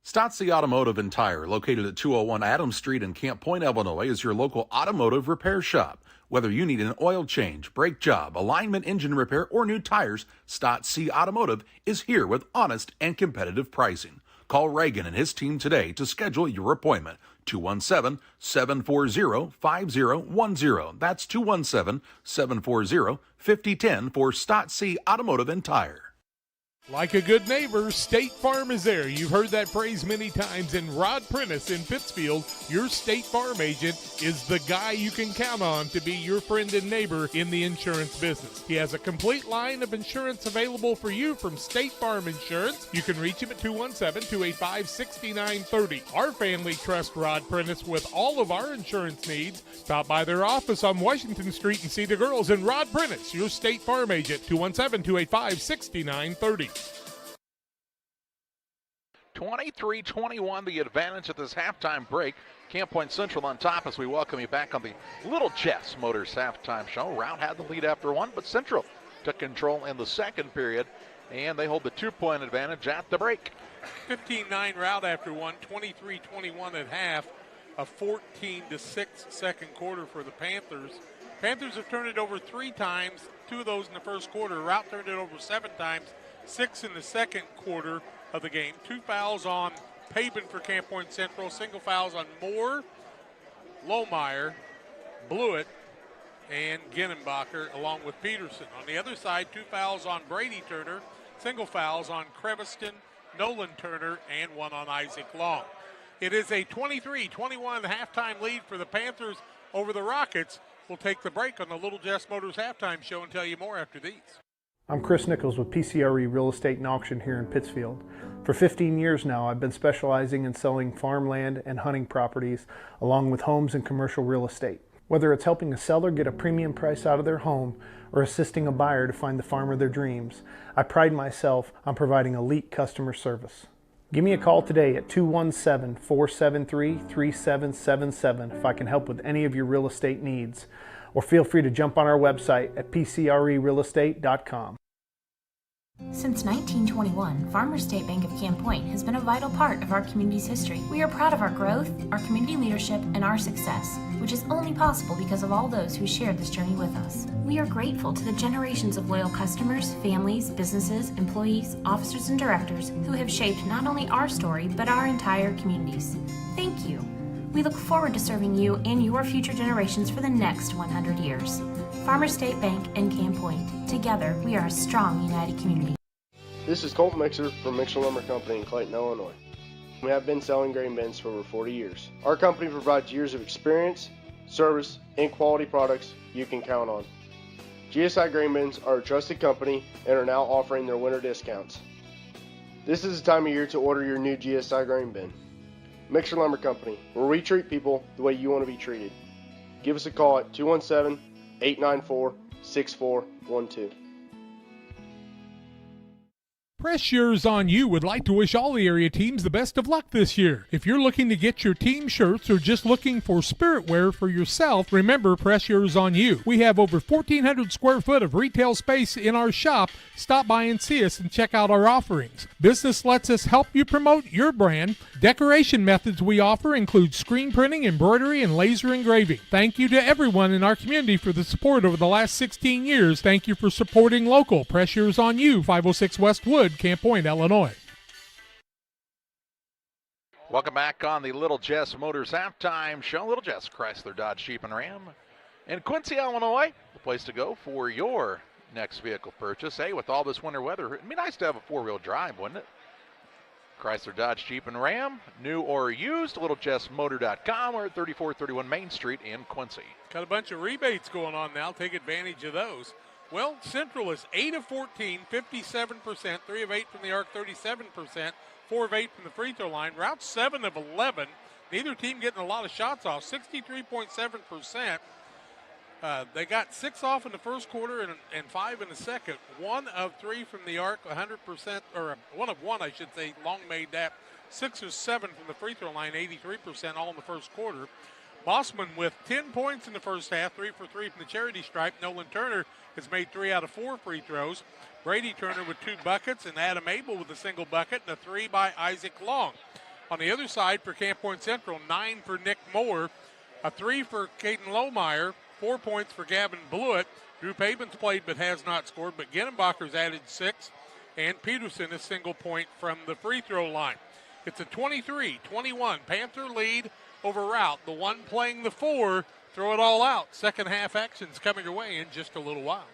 S2: Stotzi Automotive and Tire, located at 201 Adams Street in Camp Point, Illinois, is your local automotive repair shop. Whether you need an oil change, brake job, alignment, engine repair, or new tires, Stotzi Automotive is here with honest and competitive pricing. Call Reagan and his team today to schedule your appointment. 217-740-5010. That's 217-740-5010 for Stotzi Automotive and Tire.
S5: Like a good neighbor, State Farm is there. You've heard that phrase many times. And Rod Prentice in Pittsfield, your State Farm agent, is the guy you can count on to be your friend and neighbor in the insurance business. He has a complete line of insurance available for you from State Farm Insurance. You can reach him at 217-285-6930. Our family trusts Rod Prentice with all of our insurance needs. Stop by their office on Washington Street and see the girls. And Rod Prentice, your State Farm agent, 217-285-6930.
S1: 23-21, the advantage at this halftime break. Camp Point Central on top as we welcome you back on the Little Jess Motors halftime show. Routt had the lead after one, but Central took control in the second period, and they hold the 2-point advantage at the break.
S5: 15-9 Routt after one, 23-21 at half, a 14-6 second quarter for the Panthers. Panthers have turned it over 3 times, 2 of those in the first quarter. Routt turned it over 7 times, 6 in the second quarter of the game. 2 fouls on Papen for Camp Point Central, single fouls on Moore, Lohmeyer, Blewett, and Ginnenbacher, along with Peterson. On the other side, 2 fouls on Brady Turner, single fouls on Creviston, Nolan Turner, and 1 on Isaac Long. It is a 23-21 halftime lead for the Panthers over the Rockets. We'll take the break on the Little Jess Motors halftime show and tell you more after these.
S16: I'm Chris Nichols with PCRE Real Estate and Auction here in Pittsfield. For 15 years now, I've been specializing in selling farmland and hunting properties, along with homes and commercial real estate. Whether it's helping a seller get a premium price out of their home or assisting a buyer to find the farm of their dreams, I pride myself on providing elite customer service. Give me a call today at 217-473-3777 if I can help with any of your real estate needs. Or feel free to jump on our website at pcrerealestate.com.
S17: Since 1921, Farmers State Bank of Camp Point has been a vital part of our community's history. We are proud of our growth, our community leadership, and our success, which is only possible because of all those who shared this journey with us. We are grateful to the generations of loyal customers, families, businesses, employees, officers, and directors who have shaped not only our story, but our entire communities. Thank you. We look forward to serving you and your future generations for the next 100 years. Farmers State Bank and Camp Point. Together, we are a strong, united community.
S11: This is Colt Mixer from Mixer Lumber Company in Clayton, Illinois. We have been selling grain bins for over 40 years. Our company provides years of experience, service, and quality products you can count on. GSI Grain Bins are a trusted company and are now offering their winter discounts. This is the time of year to order your new GSI grain bin. Mixer Lumber Company, where we treat people the way you want to be treated. Give us a call at 217-894-6412.
S5: Press Yours On You would like to wish all the area teams the best of luck this year. If you're looking to get your team shirts or just looking for spirit wear for yourself, remember Press Yours On You. We have over 1,400 square foot of retail space in our shop. Stop by and see us and check out our offerings. Business lets us help you promote your brand. Decoration methods we offer include screen printing, embroidery, and laser engraving. Thank you to everyone in our community for the support over the last 16 years. Thank you for supporting local. Press Yours On You, 506 West Wood, Camp Point, Illinois.
S1: Welcome back on the Little Jess Motors halftime show. Little Jess, Chrysler, Dodge, Jeep, and Ram in Quincy, Illinois. The place to go for your next vehicle purchase. Hey, with all this winter weather, it'd be nice to have a four-wheel drive, wouldn't it? Chrysler, Dodge, Jeep, and Ram, new or used, littlejessmotor.com, or at 3431 Main Street in Quincy.
S5: Got a bunch of rebates going on now. Take advantage of those. Well, Central is 8 of 14, 57%, 3 of 8 from the arc, 37%, 4 of 8 from the free throw line. Routt 7 of 11. Neither team getting a lot of shots off, 63.7%. They got 6 off in the first quarter and 5 in the second. 1 of 3 from the arc, 100%, or 1 of 1, I should say. Long made that. 6 or 7 from the free throw line, 83%, all in the first quarter. Bossman with 10 points in the first half, 3 for 3 from the charity stripe. Nolan Turner has made 3 out of 4 free throws. Brady Turner with 2 buckets, and Adam Abel with a single bucket, and a 3 by Isaac Long. On the other side for Camp Point Central, 9 for Nick Moore, a 3 for Caden Lohmeyer, 4 points for Gavin Blewett. Drew Pavens played but has not scored, but Genenbacher's added 6, and Peterson a single point from the free throw line. It's a 23-21 Panther lead over Routt. The one playing the 4, throw it all out. Second half action's coming your way in just a little while.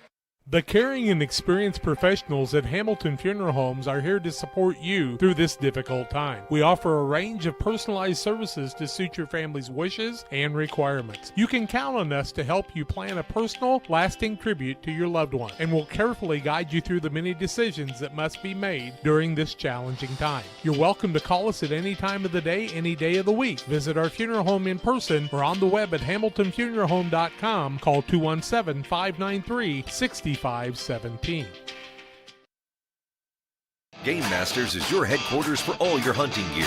S5: The caring and experienced professionals at Hamilton Funeral Homes are here to support you through this difficult time. We offer a range of personalized services to suit your family's wishes and requirements. You can count on us to help you plan a personal, lasting tribute to your loved one, and we'll carefully guide you through the many decisions that must be made during this challenging time. You're welcome to call us at any time of the day, any day of the week. Visit our funeral home in person or on the web at hamiltonfuneralhome.com. Call 217-593-6517.
S18: Game Masters is your headquarters for all your hunting gear.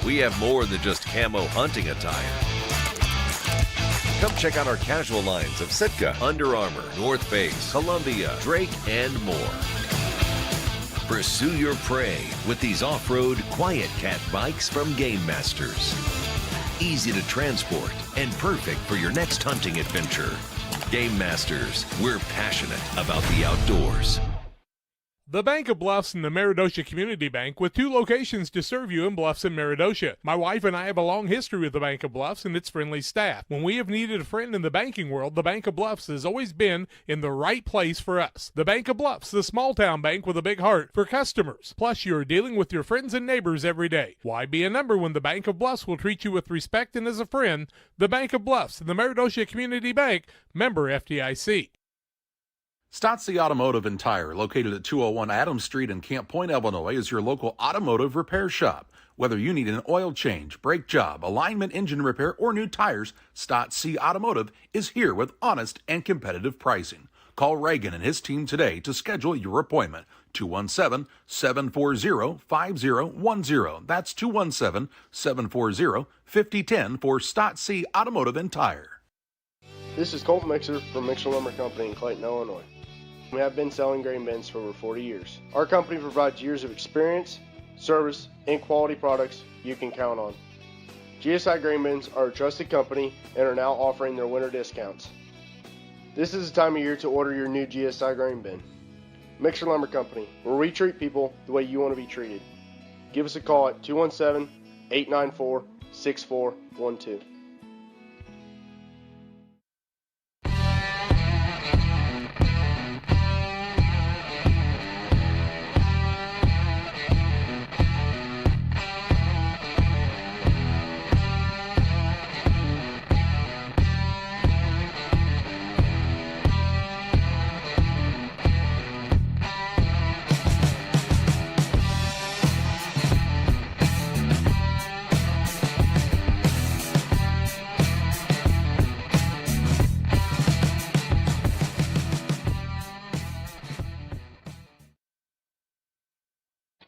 S18: We have more than just camo hunting attire. Come check out our casual lines of Sitka, Under Armour, North Face, Columbia, Drake, and more. Pursue your prey with these off-road Quiet Cat bikes from Game Masters. Easy to transport and perfect for your next hunting adventure. Game Masters, we're passionate about the outdoors.
S5: The Bank of Bluffs and the Meridosha Community Bank, with 2 locations to serve you in Bluffs and Meridosha. My wife and I have a long history with the Bank of Bluffs and its friendly staff. When we have needed a friend in the banking world, the Bank of Bluffs has always been in the right place for us. The Bank of Bluffs, the small town bank with a big heart for customers. Plus, you're dealing with your friends and neighbors every day. Why be a number when the Bank of Bluffs will treat you with respect and as a friend? The Bank of Bluffs and the Meridosha Community Bank, member FDIC.
S2: Stotzi Automotive and Tire, located at 201 Adams Street in Camp Point, Illinois, is your local automotive repair shop. Whether you need an oil change, brake job, alignment, engine repair, or new tires, Stotzi Automotive is here with honest and competitive pricing. Call Reagan and his team today to schedule your appointment. 217-740-5010. That's 217-740-5010 for Stotzi Automotive and Tire.
S11: This is Colt Mixer from Mixer Lumber Company in Clayton, Illinois. We have been selling grain bins for over 40 years. Our company provides years of experience, service, and quality products you can count on. GSI Grain Bins are a trusted company and are now offering their winter discounts. This is the time of year to order your new GSI grain bin. Mixer Lumber Company, where we treat people the way you want to be treated. Give us a call at 217-894-6412.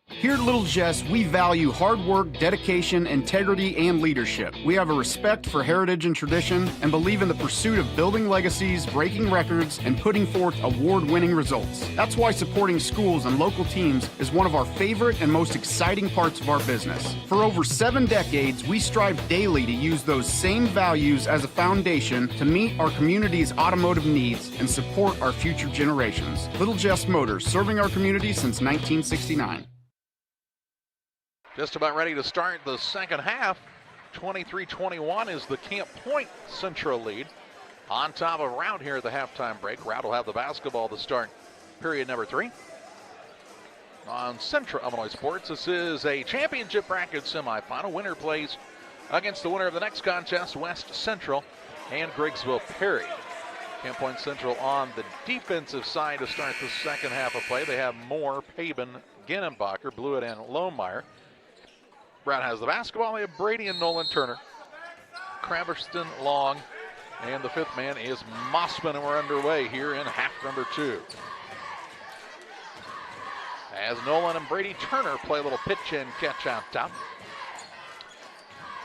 S15: Here at Little Jess, we value hard work, dedication, integrity, and leadership. We have a respect for heritage and tradition and believe in the pursuit of building legacies, breaking records, and putting forth award-winning results. That's why supporting schools and local teams is one of our favorite and most exciting parts of our business. For over 7 decades, we strive daily to use those same values as a foundation to meet our community's automotive needs and support our future generations. Little Jess Motors, serving our community since 1969.
S1: Just about ready to start the second half. 23-21 is the Camp Point Central lead. On top of Routt here at the halftime break. Routt will have the basketball to start period number 3. On Central Illinois Sports, this is a championship bracket semifinal. Winner plays against the winner of the next contest, West Central and Griggsville Perry. Camp Point Central on the defensive side to start the second half of play. They have Moore, Pabin, Ginnenbacher, Blewett, and Lohmeyer. Routt has the basketball. They have Brady and Nolan Turner. Craverston, Long, and the fifth man is Mossman, and we're underway here in half number 2. As Nolan and Brady Turner play a little pitch and catch out top.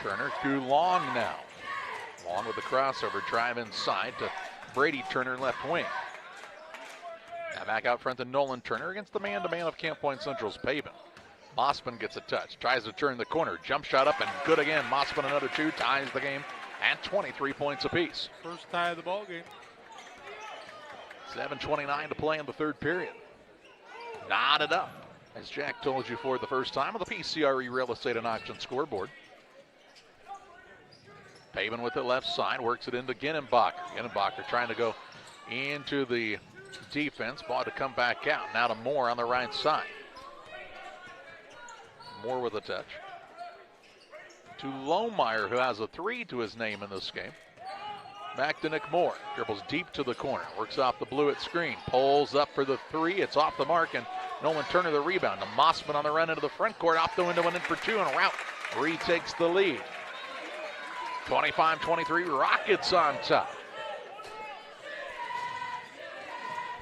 S1: Turner to Long now. Long with the crossover drive inside to Brady Turner left wing. Now back out front to Nolan Turner against the man-to-man of Camp Point Central's Pavin. Mossman gets a touch, tries to turn the corner, jump shot up and good again. Mossman another 2, ties the game at 23 points apiece.
S5: First tie of the ball game.
S1: 7:29 to play in the third period. Knotted up, as Jack told you for the first time on the PCRE Real Estate and Auction scoreboard. Pavin with the left side, works it into Ginnenbacher. Ginnenbacher trying to go into the defense, ball to come back out. Now to Moore on the right side. Moore with a touch. To Lohmeyer, who has a 3 to his name in this game. Back to Nick Moore. Dribbles deep to the corner. Works off the Blewett screen. Pulls up for the 3. It's off the mark, and Nolan Turner the rebound. To Mossman on the run into the front court. Off the window and in for 2, and Routt retakes the lead. 25-23, Rockets on top.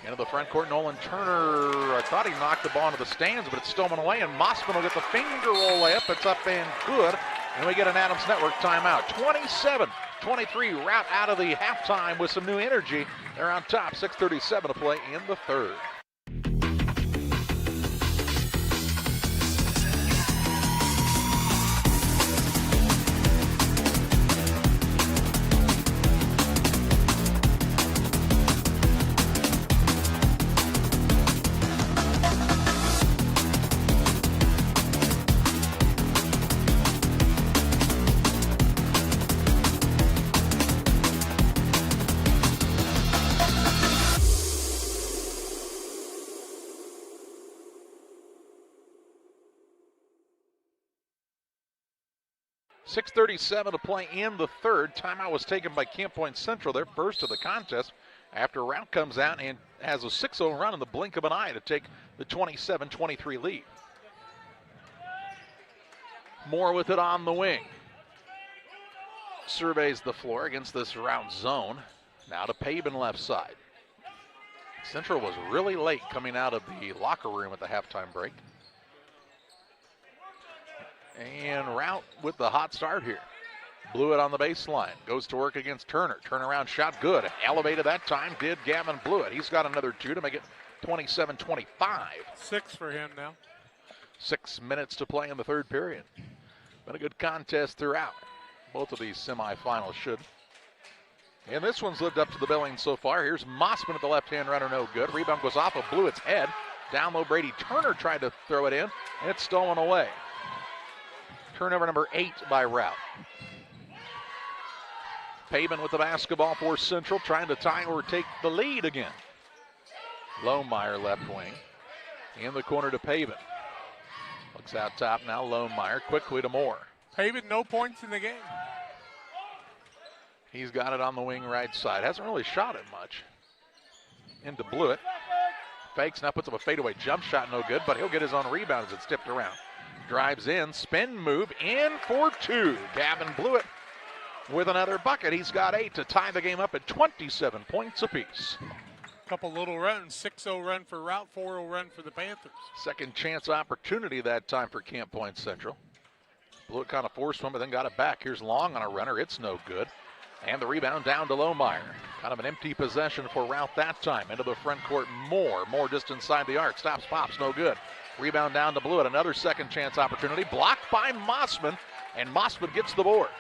S1: Into the front court, Nolan Turner, I thought he knocked the ball into the stands, but it's stolen away, and Mossman will get the finger roll layup. It's up and good, and we get an Adams Network timeout. 27-23, Routt out of the halftime with some new energy. They're on top, 6:37 to play in the third. .6:37 to play in the third. Timeout was taken by Camp Point Central, their first of the contest, after Routt comes out and has a 6-0 run in the blink of an eye to take the 27-23 lead. Moore with it on the wing. Surveys the floor against this Routt zone. Now to Pabin left side. Central was really late coming out of the locker room at the halftime break. And Routt with the hot start here. Blewett on the baseline. Goes to work against Turner. Turnaround shot good. Elevated that time did Gavin Blewett. He's got another 2 to make it 27-25.
S5: 6 for him now.
S1: 6 minutes to play in the third period. Been a good contest throughout. Both of these semifinals should. And this one's lived up to the billing so far. Here's Mossman at the left-hand runner, no good. Rebound goes off of Blewett's head. Down low, Brady Turner tried to throw it in, and it's stolen away. Turnover number 8 by Routt. Pabin with the basketball for Central, trying to tie or take the lead again. Lohmeyer left wing. In the corner to Pabin. Looks out top now, Lohmeyer quickly to Moore.
S5: Pabin, no points in the game.
S1: He's got it on the wing right side. Hasn't really shot it much. Into Blewett. Fakes, now puts up a fadeaway jump shot, no good, but he'll get his own rebound as it's tipped around. Drives in, spin move, in for 2. Gavin Blewett with another bucket. He's got 8 to tie the game up at 27 points apiece.
S5: Couple little runs, 6-0 run for Routt, 4-0 run for the Panthers.
S1: Second chance opportunity that time for Camp Point Central. Blewett kind of forced one, but then got it back. Here's Long on a runner. It's no good. And the rebound down to Lohmeyer. Kind of an empty possession for Routt that time. Into the front court, Moore. Moore just inside the arc. Stops, pops, no good. Rebound down to Blewett. Another second chance opportunity. Blocked by Mossman, and Mossman gets the board.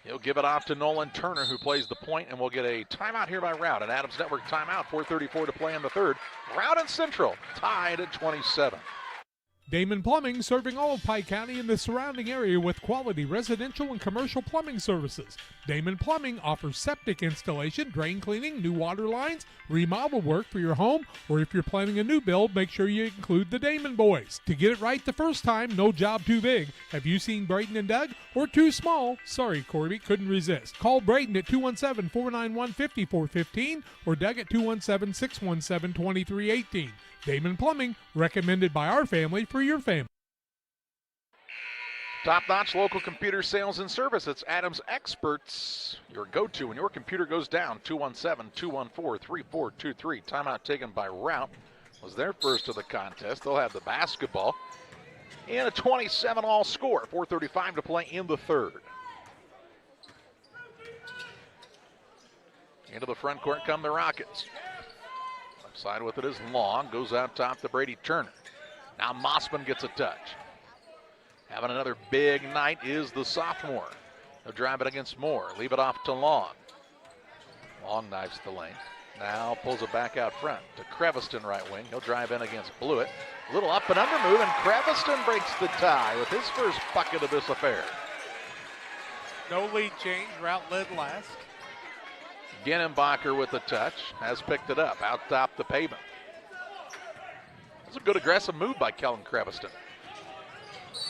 S1: He'll give it off to Nolan Turner, who plays the point, and we'll get a timeout here by Routt. An Adams Network timeout, 4:34 to play in the third. Routt and Central tied at 27.
S5: Damon Plumbing, serving all of Pike County and the surrounding area with quality residential and commercial plumbing services. Damon Plumbing offers septic installation, drain cleaning, new water lines, remodel work for your home, or if you're planning a new build, make sure you include the Damon boys. To get it right the first time, no job too big. Have you seen Braden and Doug? Or too small? Sorry, Corby, couldn't resist. Call Braden at 217-491-5415 or Doug at 217-617-2318. Damon Plumbing, recommended by our family for your family.
S1: Top-notch local computer sales and service. It's Adams Experts, your go-to when your computer goes down. 217-214-3423. Timeout taken by Routt. Was their first of the contest. They'll have the basketball. And a 27-all score. 4:35 to play in the third. Into the front court come the Rockets. Side with it is Long, goes out top to Brady Turner. Now Mossman gets a touch. Having another big night is the sophomore. He'll drive it against Moore, leave it off to Long. Long knives the lane. Now pulls it back out front to Creviston right wing. He'll drive in against Blewett. A little up and under move, and Creviston breaks the tie with his first bucket of this affair.
S5: No lead change, Routt led last.
S1: Genenbacher with the touch, has picked it up, out top the pavement. That's a good aggressive move by Kellen Creviston.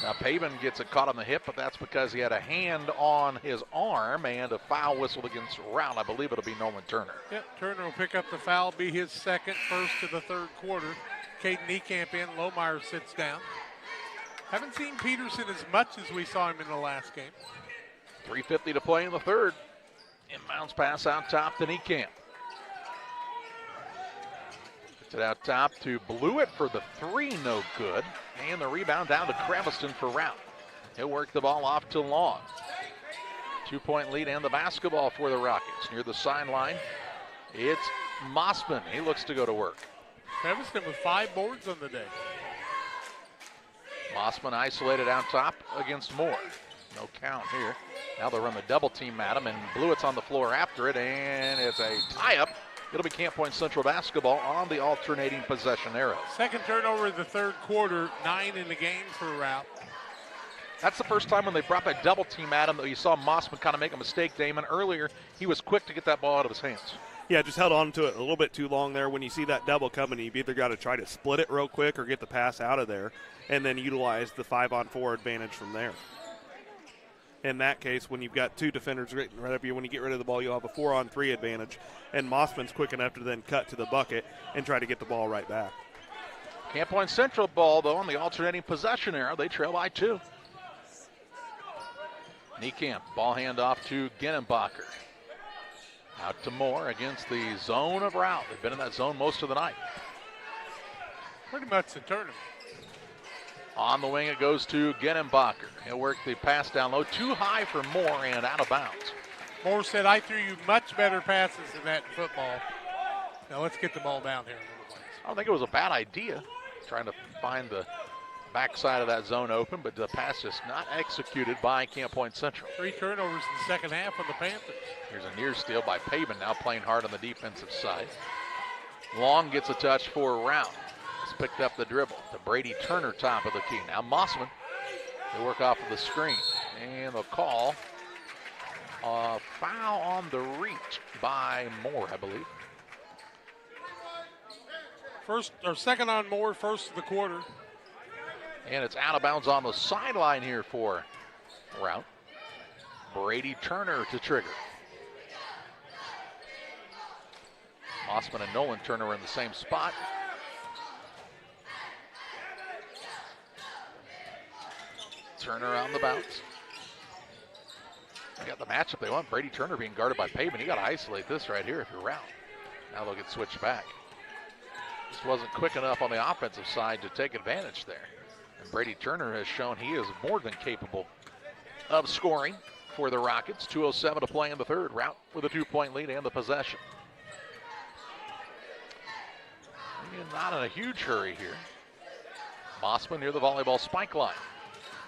S1: Now Pavin gets it caught on the hip, but that's because he had a hand on his arm and a foul whistled against Routt. I believe it'll be Nolan Turner.
S5: Yep, Turner will pick up the foul, be his second, first of the third quarter. Caden Niekamp in, Lohmeyer sits down. Haven't seen Peterson as much as we saw him in the last game.
S1: 3:50 to play in the third. Inbounds pass out top to Niekamp. Gets it out top to Blewett for the three, no good. And the rebound down to Creviston for Routt. He'll work the ball off to Long. 2-point lead and the basketball for the Rockets. Near the sideline, it's Mossman. He looks to go to work.
S5: Creviston with 5 boards on the day.
S1: Mossman isolated out top against Moore. No count here. Now they'll run the double team at him, and Blewett's on the floor after it, and it's a tie-up. It'll be Camp Point Central basketball on the alternating possession arrow.
S5: Second turnover of the third quarter, 9 in the game for Routt.
S1: That's the first time when they brought that double team at him that you saw Mossman kind of make a mistake, Damon. Earlier, he was quick to get that ball out of his hands.
S12: Yeah, just held on to it a little bit too long there. When you see that double coming, you've either got to try to split it real quick or get the pass out of there and then utilize the 5-on-4 advantage from there. In that case, when you've got 2 defenders right up you, when you get rid of the ball, you'll have a 4-on-3 advantage. And Mossman's quick enough to then cut to the bucket and try to get the ball right back.
S1: Camp Point Central ball, though, on the alternating possession arrow. They trail by 2. Niekamp, ball handoff to Genenbacher. Out to Moore against the zone of Routt. They've been in that zone most of the night.
S5: Pretty much the tournament.
S1: On the wing, it goes to Genenbacher. He'll work the pass down low. Too high for Moore and out of bounds.
S5: Moore said, I threw you much better passes than that in football. Now let's get the ball down here a little ways.
S1: I don't think it was a bad idea, trying to find the backside of that zone open, but the pass is not executed by Camp Point Central.
S5: 3 turnovers in the second half of the Panthers.
S1: Here's a near steal by Pavin, now playing hard on the defensive side. Long gets a touch for Routt. He's picked up the dribble to Brady Turner, top of the key. Now Mossman, they work off of the screen. And they'll call a foul on the reach by Moore, I believe.
S5: Second on Moore, first of the quarter.
S1: And it's out of bounds on the sideline here for Routt. Brady Turner to trigger. Mossman and Nolan Turner are in the same spot. Turner on the bounce. They got the matchup they want. Brady Turner being guarded by Pavin. You got to isolate this right here if you're Routt. Now they'll get switched back. Just wasn't quick enough on the offensive side to take advantage there. And Brady Turner has shown he is more than capable of scoring for the Rockets. 2:07 to play in the third. Routt with a 2-point lead and the possession. Not in a huge hurry here. Mossman near the volleyball spike line.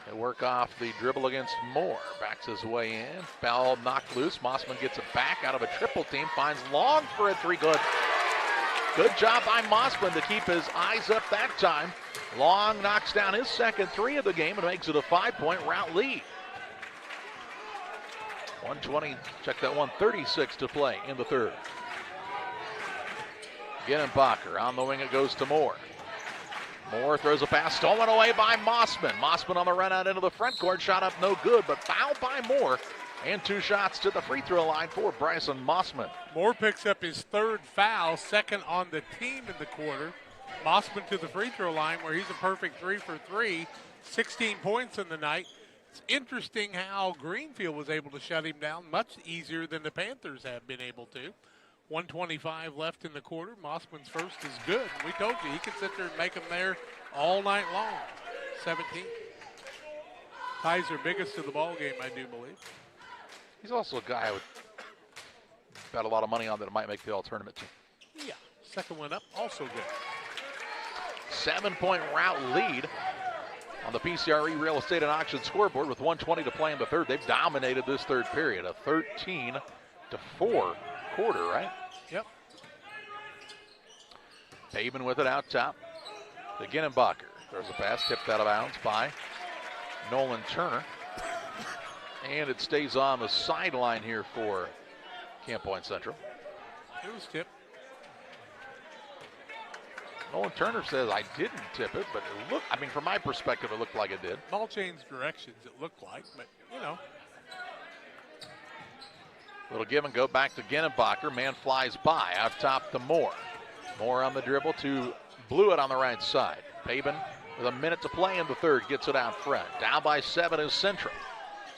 S1: They work off the dribble against Moore. Backs his way in. Foul knocked loose. Mossman gets it back out of a triple team. Finds Long for a three. Good. Good job by Mossman to keep his eyes up that time. Long knocks down his second three of the game and makes it a 5-point Routt lead. 120, check that, 136 to play in the third. Ginenbacher on the wing, it goes to Moore. Moore throws a pass, stolen away by Mossman. Mossman on the run out into the front court, shot up no good, but fouled by Moore. And 2 shots to the free throw line for Bryson Mossman.
S5: Moore picks up his third foul, second on the team in the quarter. Mossman to the free throw line where he's a perfect 3 for 3, 16 points in the night. It's interesting how Greenfield was able to shut him down much easier than the Panthers have been able to. 1:25 left in the quarter. Mossman's first is good. We told you he could sit there and make them there all night long. 17. Ties their biggest of the ball game, I do believe.
S1: He's also a guy I would bet a lot of money on that might make the all-tournament team.
S5: Yeah, second one up, also good.
S1: 7-point Routt lead on the PCRE Real Estate and Auction scoreboard with 1:20 to play in the third. They've dominated this third period, a 13-4 quarter, right?
S5: Yep.
S1: Pavin with it out top. The Ginenbacher throws a pass, tipped out of bounds by Nolan Turner. And it stays on the sideline here for Camp Point Central.
S5: It was tipped.
S1: Nolan Turner says, I didn't tip it, but it looked, I mean, from my perspective, it looked like it did.
S5: Ball changed directions, it looked like, but, you know.
S1: Little give and go back to Ginenbacher. Man flies by out top to Moore. Moore on the dribble to Blewett on the right side. Pavin with a minute to play in the third gets it out front. Down by 7 is Central.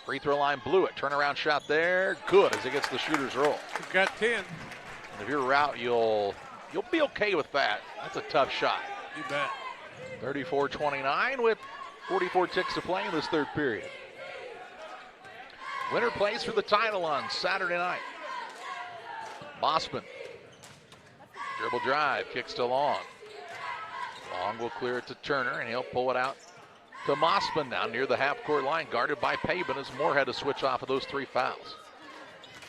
S1: Free throw line, Blewett. Turnaround shot there. Good as he gets the shooter's roll.
S5: He's got 10.
S1: And if you're Routt, you'll be okay with that. That's a tough shot.
S5: You bet.
S1: 34-29 with 44 ticks to play in this third period. Winner plays for the title on Saturday night. Mossman. Dribble drive, kicks to Long. Long will clear it to Turner, and he'll pull it out to Mossman now near the half-court line, guarded by Pavin as Moore had to switch off of those 3 fouls.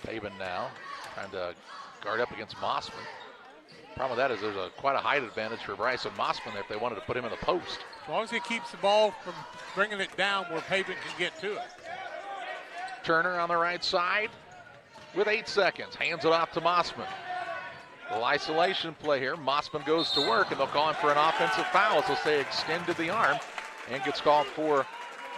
S1: Pavin now trying to guard up against Mossman. Problem with that is there's quite a height advantage for Bryson Mossman if they wanted to put him in the post.
S5: As long as he keeps the ball from bringing it down where Pavin can get to it.
S1: Turner on the right side with 8 seconds. Hands it off to Mossman. Little isolation play here. Mossman goes to work, and they'll call him for an offensive foul. So say extended the arm and gets called for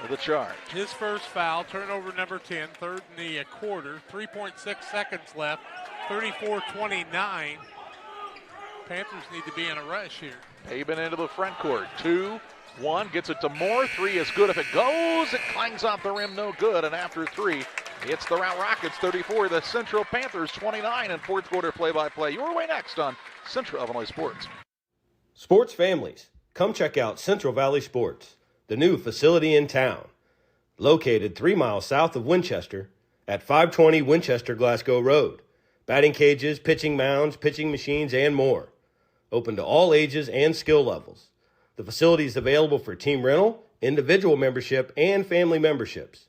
S1: the charge.
S5: His first foul, turnover number 10, third in the quarter. 3.6 seconds left, 34-29. Panthers need to be in a rush here.
S1: Pavin into the front court. 2-1, gets it to Moore. 3 is good if it goes. It clangs off the rim, no good. And after 3, it's the Routt Rockets 34, the Central Panthers 29, and fourth quarter play-by-play. Your way next on Central Illinois Sports.
S6: Sports families, come check out Central Valley Sports, the new facility in town. Located 3 miles south of Winchester at 520 Winchester Glasgow Road. Batting cages, pitching mounds, pitching machines, and more. Open to all ages and skill levels. The facility is available for team rental, individual membership, and family memberships.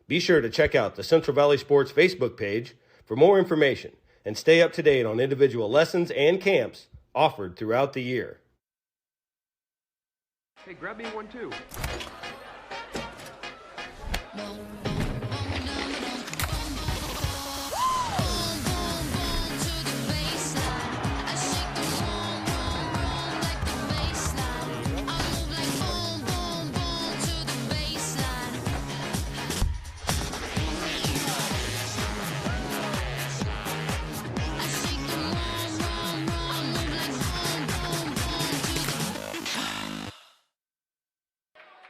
S6: Be sure to check out the Central Valley Sports Facebook page for more information and stay up to date on individual lessons and camps offered throughout the year.
S19: Hey, grab me one too.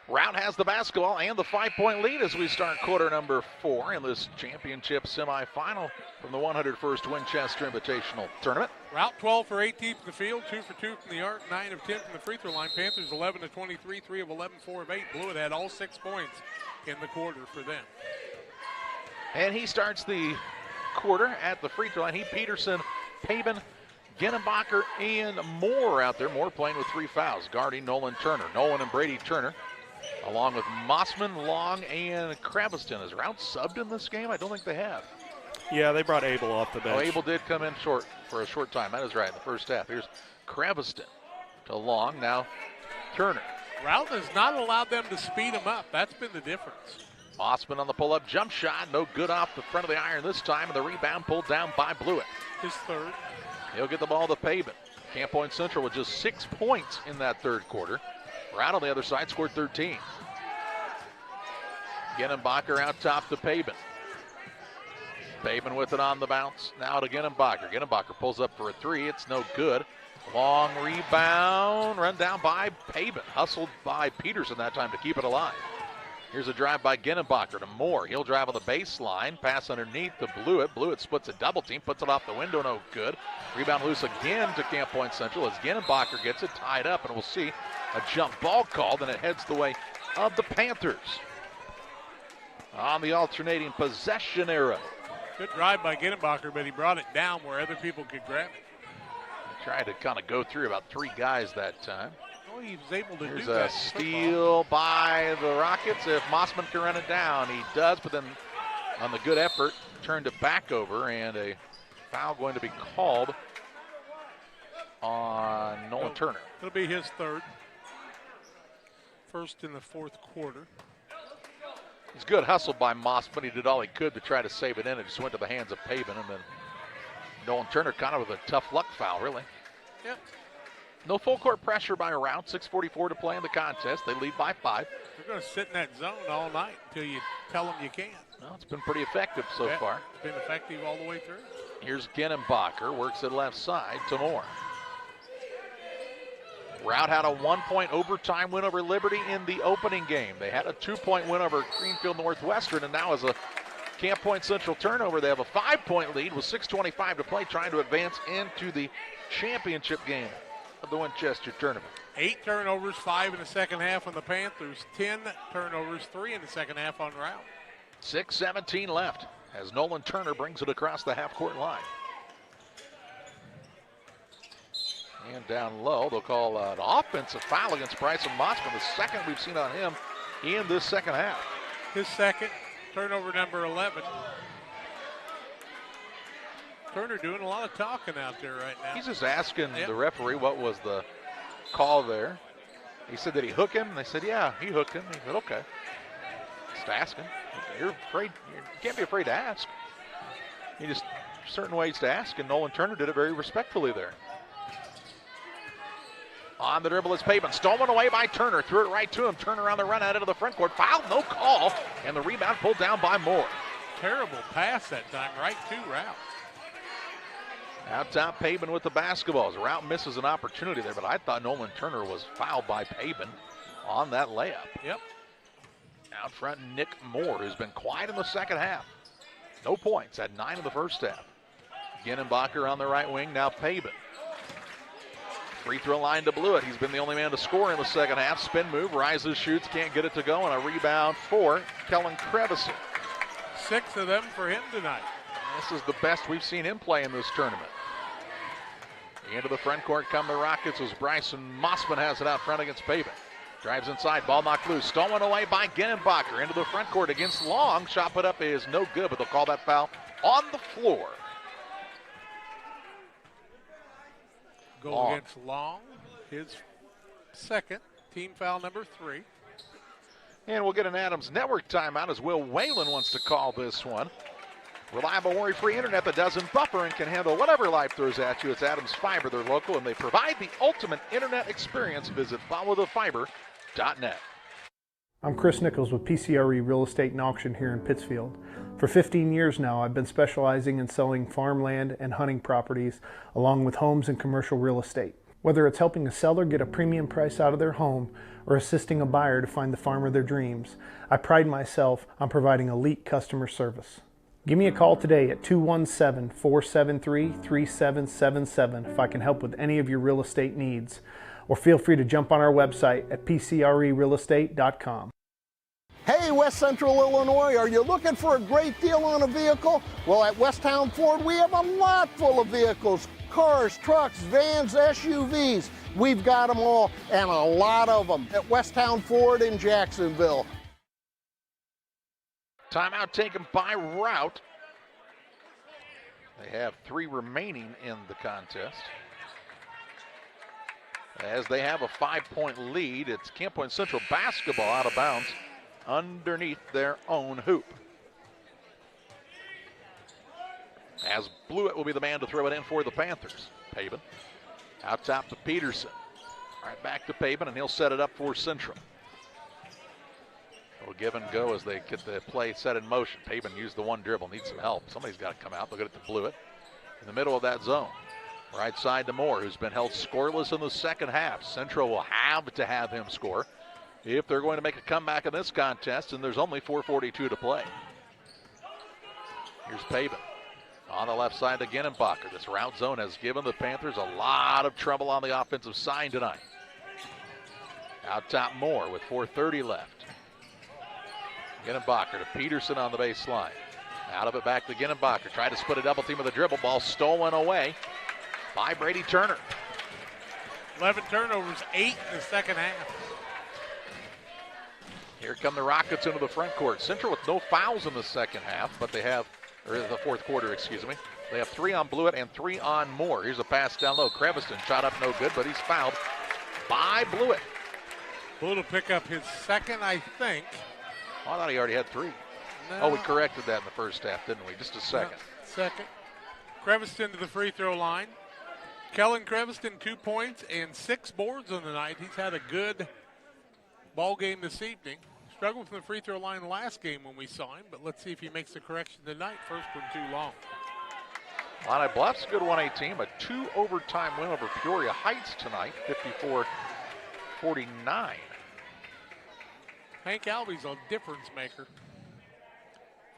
S1: Routt has the basketball and the 5-point lead as we start quarter number 4 in this championship semifinal from the 101st Winchester Invitational Tournament.
S5: Routt 12 for 18 from the field, 2 for 2 from the arc, 9 of 10 from the free throw line. Panthers 11 of 23, 3 of 11, 4 of 8. Blewett had all 6 points in the quarter for them.
S1: And he starts the quarter at the free throw line. Peterson, Pavin, Ginenbacher, and Moore out there. Moore playing with 3 fouls, guarding Nolan Turner. Nolan and Brady Turner along with Mossman, Long, and Kraviston. Is Routt subbed in this game? I don't think they have.
S12: Yeah, they brought Abel off the bench.
S1: Oh, Abel did come in short for a short time. That is right, in the first half. Here's Kraviston to Long. Now Turner.
S5: Routt has not allowed them to speed him up. That's been the difference.
S1: Mossman on the pull-up jump shot. No good off the front of the iron this time, and the rebound pulled down by Blewett.
S5: His third.
S1: He'll get the ball to Pavin. Camp Point Central with just 6 points in that third quarter. Routt on the other side scored 13. Genenbacher out top to Pavin. Pavin with it on the bounce. Now to Genenbacher. Genenbacher pulls up for a three. It's no good. Long rebound. Run down by Pavin. Hustled by Peterson that time to keep it alive. Here's a drive by Genenbacher to Moore. He'll drive on the baseline. Pass underneath to Blewett. Blewett splits a double team. Puts it off the window. No good. Rebound loose again to Camp Point Central as Genenbacher gets it tied up. And we'll see a jump ball called. And it heads the way of the Panthers. On the alternating possession arrow.
S5: Good drive by Genenbacher, but he brought it down where other people could grab it.
S1: He tried to kind of go through about 3 guys that time.
S5: Oh, he was able to
S1: Here's
S5: do that.
S1: A steal by the Rockets. If Mossman can run it down, he does, but then on the good effort, turned it back over, and a foul going to be called on Nolan Turner.
S5: It'll be his third. First in the fourth quarter.
S1: It's good hustle by Mossman. He did all he could to try to save it in. It just went to the hands of Pavin, and then Nolan Turner kind of with a tough luck foul, really.
S5: Yep.
S1: No full court pressure by Routt. 6:44 to play in the contest. They lead by 5.
S5: They're going to sit in that zone all night until you tell them you can't.
S1: Well, it's been pretty effective so far.
S5: It's been effective all the way through.
S1: Here's Genenbacher. Works it left side to Moore. Routt had a 1-point overtime win over Liberty in the opening game. They had a 2-point win over Greenfield Northwestern, and now as a Camp Point Central turnover, they have a 5-point lead with 6:25 to play, trying to advance into the championship game of the Winchester tournament.
S5: 8 turnovers, 5 in the second half on the Panthers. 10 turnovers, 3 in the second half on Routt.
S1: 6:17 left as Nolan Turner brings it across the half-court line. And down low, they'll call an offensive foul against Bryson Mossman, the second we've seen on him in this second half.
S5: His second, turnover number 11. Turner doing a lot of talking out there right now.
S1: He's just asking the referee what was the call there. He said, did he hook him? And they said, yeah, he hooked him. He said, okay. Just asking. You're afraid, you can't be afraid to ask. You just, certain ways to ask, and Nolan Turner did it very respectfully there. On the dribble is Pavin, stolen away by Turner, threw it right to him. Turner on the run out into the front court, foul, no call, and the rebound pulled down by Moore.
S5: Terrible pass that time, right to Routt.
S1: Out top, Pavin with the basketball. Routt misses an opportunity there, but I thought Nolan Turner was fouled by Pavin on that layup.
S5: Yep.
S1: Out front, Nick Moore, who's been quiet in the second half. No points, had 9 in the first half. Genenbacher on the right wing, now Pavin. Free throw line to Blewett. He's been the only man to score in the second half. Spin move, rises, shoots, can't get it to go, and a rebound for Kellen Kraviston.
S5: 6 of them for him tonight.
S1: This is the best we've seen him play in this tournament. Into the front court come the Rockets as Bryson Mossman has it out front against Pavin. Drives inside, ball knocked loose, stolen away by Genenbacher. Into the front court against Long. Shot put up is no good, but they'll call that foul on the floor.
S5: Goal against Long, his second, team foul number 3.
S1: And we'll get an Adams Network timeout as Will Whalen wants to call this one. Reliable, worry-free internet that doesn't buffer and can handle whatever life throws at you. It's Adams Fiber. They're local, and they provide the ultimate internet experience. Visit followthefiber.net.
S16: I'm Chris Nichols with PCRE Real Estate and Auction here in Pittsfield. For 15 years now, I've been specializing in selling farmland and hunting properties, along with homes and commercial real estate. Whether it's helping a seller get a premium price out of their home or assisting a buyer to find the farm of their dreams, I pride myself on providing elite customer service. Give me a call today at 217-473-3777 if I can help with any of your real estate needs, or feel free to jump on our website at pcrerealestate.com.
S19: Hey, West Central Illinois, are you looking for a great deal on a vehicle? Well, at Westtown Ford, we have a lot full of vehicles. cars, trucks, vans, SUVs. We've got them all, and a lot of them at Westtown Ford in Jacksonville.
S1: Timeout taken by Routt. They have 3 remaining in the contest. As they have a 5-point lead, it's Camp Point Central basketball out of bounds underneath their own hoop. As Blewett will be the man to throw it in for the Panthers. Pabin out top to Peterson. Right back to Pabin, and he'll set it up for Central. We'll give and go as they get the play set in motion. Pabin used the one dribble, needs some help. Somebody's got to come out. They'll get it to Blewett in the middle of that zone. Right side to Moore, who's been held scoreless in the second half. Central will have to have him score if they're going to make a comeback in this contest, and there's only 4:42 to play. Here's Pabin on the left side to Ginnenbacher. This route zone has given the Panthers a lot of trouble on the offensive side tonight. Out top Moore with 4:30 left. Ginnenbacher to Peterson on the baseline. Out of it back to Ginnenbacher. Tried to split a double team with a dribble ball, stolen away by Brady Turner.
S5: 11 turnovers, 8 in the second half.
S1: Here come the Rockets into the front court. Central with no fouls in the second half, but they have, or the fourth quarter, excuse me. They have 3 on Blewett and 3 on Moore. Here's a pass down low. Creviston shot up no good, but he's fouled by Blewett.
S5: Blewett will pick up his second, I think.
S1: Oh, I thought he already had 3.
S5: No.
S1: Oh, we corrected that in the first half, didn't we? Just a second.
S5: No, second. Creviston to the free throw line. Kellen Creviston, 2 points and 6 boards on the night. He's had a good ball game this evening. Struggled from the free throw line last game when we saw him, but let's see if he makes the correction tonight. First one too long.
S1: Illini Bluffs, good 1A team. A 2 overtime win over Peoria Heights tonight, 54-49.
S5: Hank Alvey's a difference maker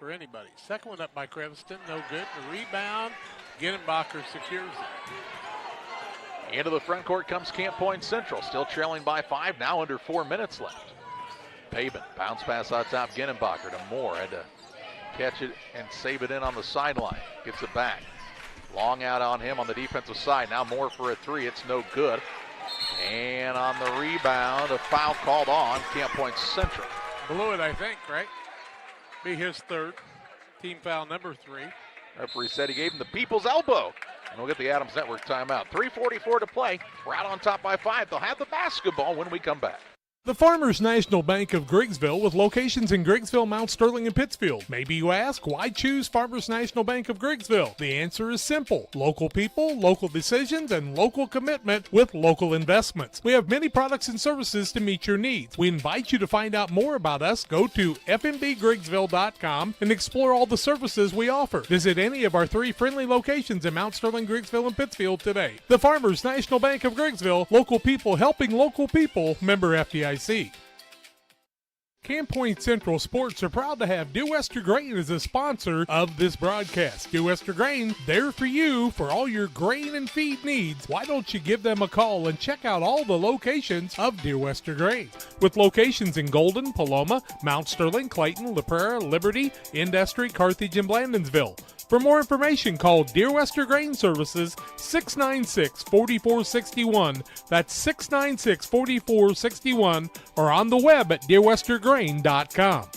S5: for anybody. Second one up by Creviston, no good. The rebound, Ginnenbacher secures it.
S1: Into the front court comes Camp Point Central, still trailing by 5, now under 4 minutes left. Pabin, bounce pass out top, Ginnenbacher to Moore, had to catch it and save it in on the sideline. Gets it back. Long out on him on the defensive side. Now Moore for a 3, it's no good. And on the rebound, a foul called on Camp Point Central.
S5: Blewett, I think, right? Be his third. Team foul number 3.
S1: Referee said he gave him the people's elbow. And we'll get the Adams Network timeout. 3:44 to play. We're out on top by 5. They'll have the basketball when we come back.
S5: The Farmers National Bank of Griggsville with locations in Griggsville, Mount Sterling, and Pittsfield. Maybe you ask, why choose Farmers National Bank of Griggsville? The answer is simple. Local people, local decisions, and local commitment with local investments. We have many products and services to meet your needs. We invite you to find out more about us. Go to fmbgriggsville.com and explore all the services we offer. Visit any of our 3 friendly locations in Mount Sterling, Griggsville, and Pittsfield today. The Farmers National Bank of Griggsville, local people helping local people, member FDIC. Camp Point Central Sports are proud to have Dear Wester Grain as a sponsor of this broadcast. Dear Wester Grain, there for you for all your grain and feed needs. Why don't you give them a call and check out all the locations of Dear Wester Grain? With locations in Golden, Paloma, Mount Sterling, Clayton, La Prairie, Liberty, Industry, Carthage, and Blandonsville. For more information, call Dear Wester Grain Services 696-4461. That's 696-4461, or on the web at dearwestergrain.com.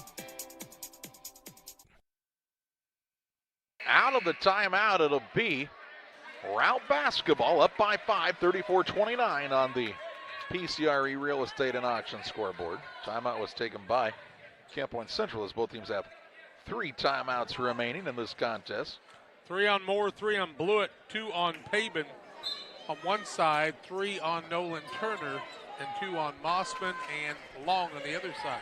S1: Out of the timeout, it'll be Routt basketball up by 5, 34-29 on the PCRE Real Estate and Auction scoreboard. Timeout was taken by Camp Point Central as both teams have 3 timeouts remaining in this contest.
S5: 3 on Moore, 3 on Blewett, 2 on Pabin on one side, 3 on Nolan Turner, and 2 on Mossman and Long on the other side.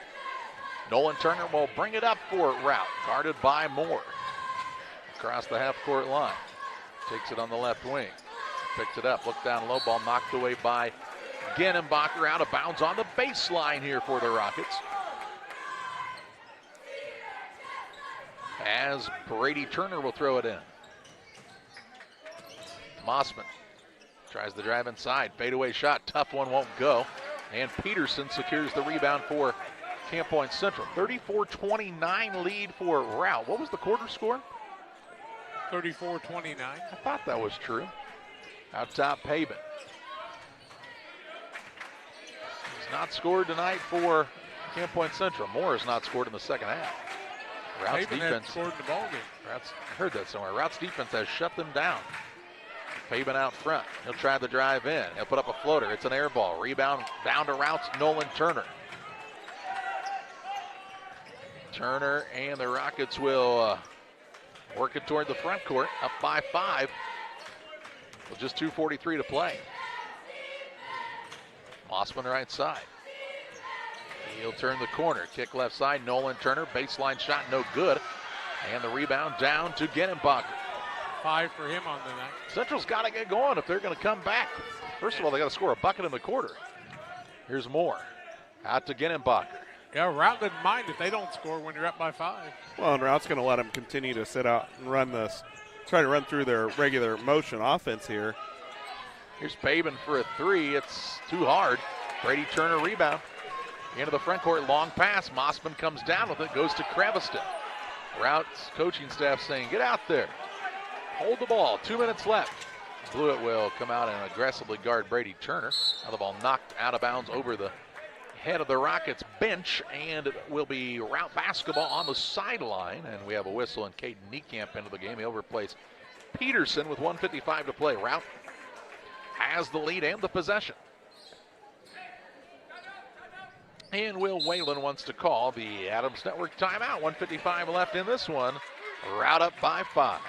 S1: Nolan Turner will bring it up for Routt, guarded by Moore. Across the half-court line. Takes it on the left wing. Picks it up, look down low, ball knocked away by Ginnenbacher, out of bounds on the baseline here for the Rockets. As Brady Turner will throw it in. Mossman tries to drive inside. Fadeaway shot, tough one, won't go. And Peterson secures the rebound for Camp Point Central. 34-29 lead for Routt. What was the quarter score?
S5: 34-29.
S1: I thought that was true. Out top, Pabin. He's not scored tonight for Camp Point Central. Moore has not scored in the second half. Rout's defense
S5: scored in the ball game.
S1: I heard that somewhere. Rout's defense has shut them down. Pabin out front. He'll try the drive in. He'll put up a floater. It's an air ball. Rebound down to Rout's Nolan Turner. Turner and the Rockets will work it toward the front court. Up by 5. With just 2:43 to play. Mossman right side. He'll turn the corner. Kick left side. Nolan Turner. Baseline shot no good. And the rebound down to Genenbacher.
S5: 5 for him on the night.
S1: Central's got to get going if they're going to come back. First of all, they got to score a bucket in the quarter. Here's Moore. Out to Genenbacher.
S5: Yeah, Routt didn't mind if they don't score when you're up by 5.
S12: Well, and Rout's going to let them continue to sit out and try to run through their regular motion offense here.
S1: Here's Pabin for a 3. It's too hard. Brady Turner rebound. Into the front court, long pass. Mossman comes down with it, goes to Creviston. Rout's coaching staff saying, get out there. Hold the ball, 2 minutes left. Blewett will come out and aggressively guard Brady Turner. Now the ball knocked out of bounds over the head of the Rockets bench, and it will be Routt basketball on the sideline. And we have a whistle, and Caden Niekamp into the game. He'll replace Peterson with 1:55 to play. Routt has the lead and the possession. And Will Whalen wants to call the Adams Network timeout. 1:55 left in this one. Routt up by 5.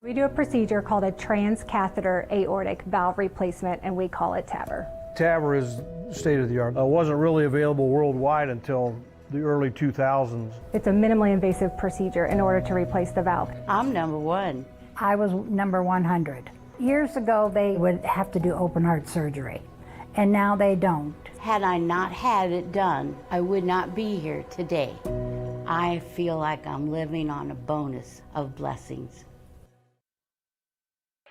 S20: We do a procedure called a transcatheter aortic valve replacement, and we call it TAVR.
S21: TAVR is state of the art. It wasn't really available worldwide until the early 2000s.
S20: It's a minimally invasive procedure in order to replace the valve.
S22: I'm number 1.
S23: I was number 100. Years ago, they would have to do open heart surgery, and now they don't.
S22: Had I not had it done, I would not be here today. I feel like I'm living on a bonus of blessings.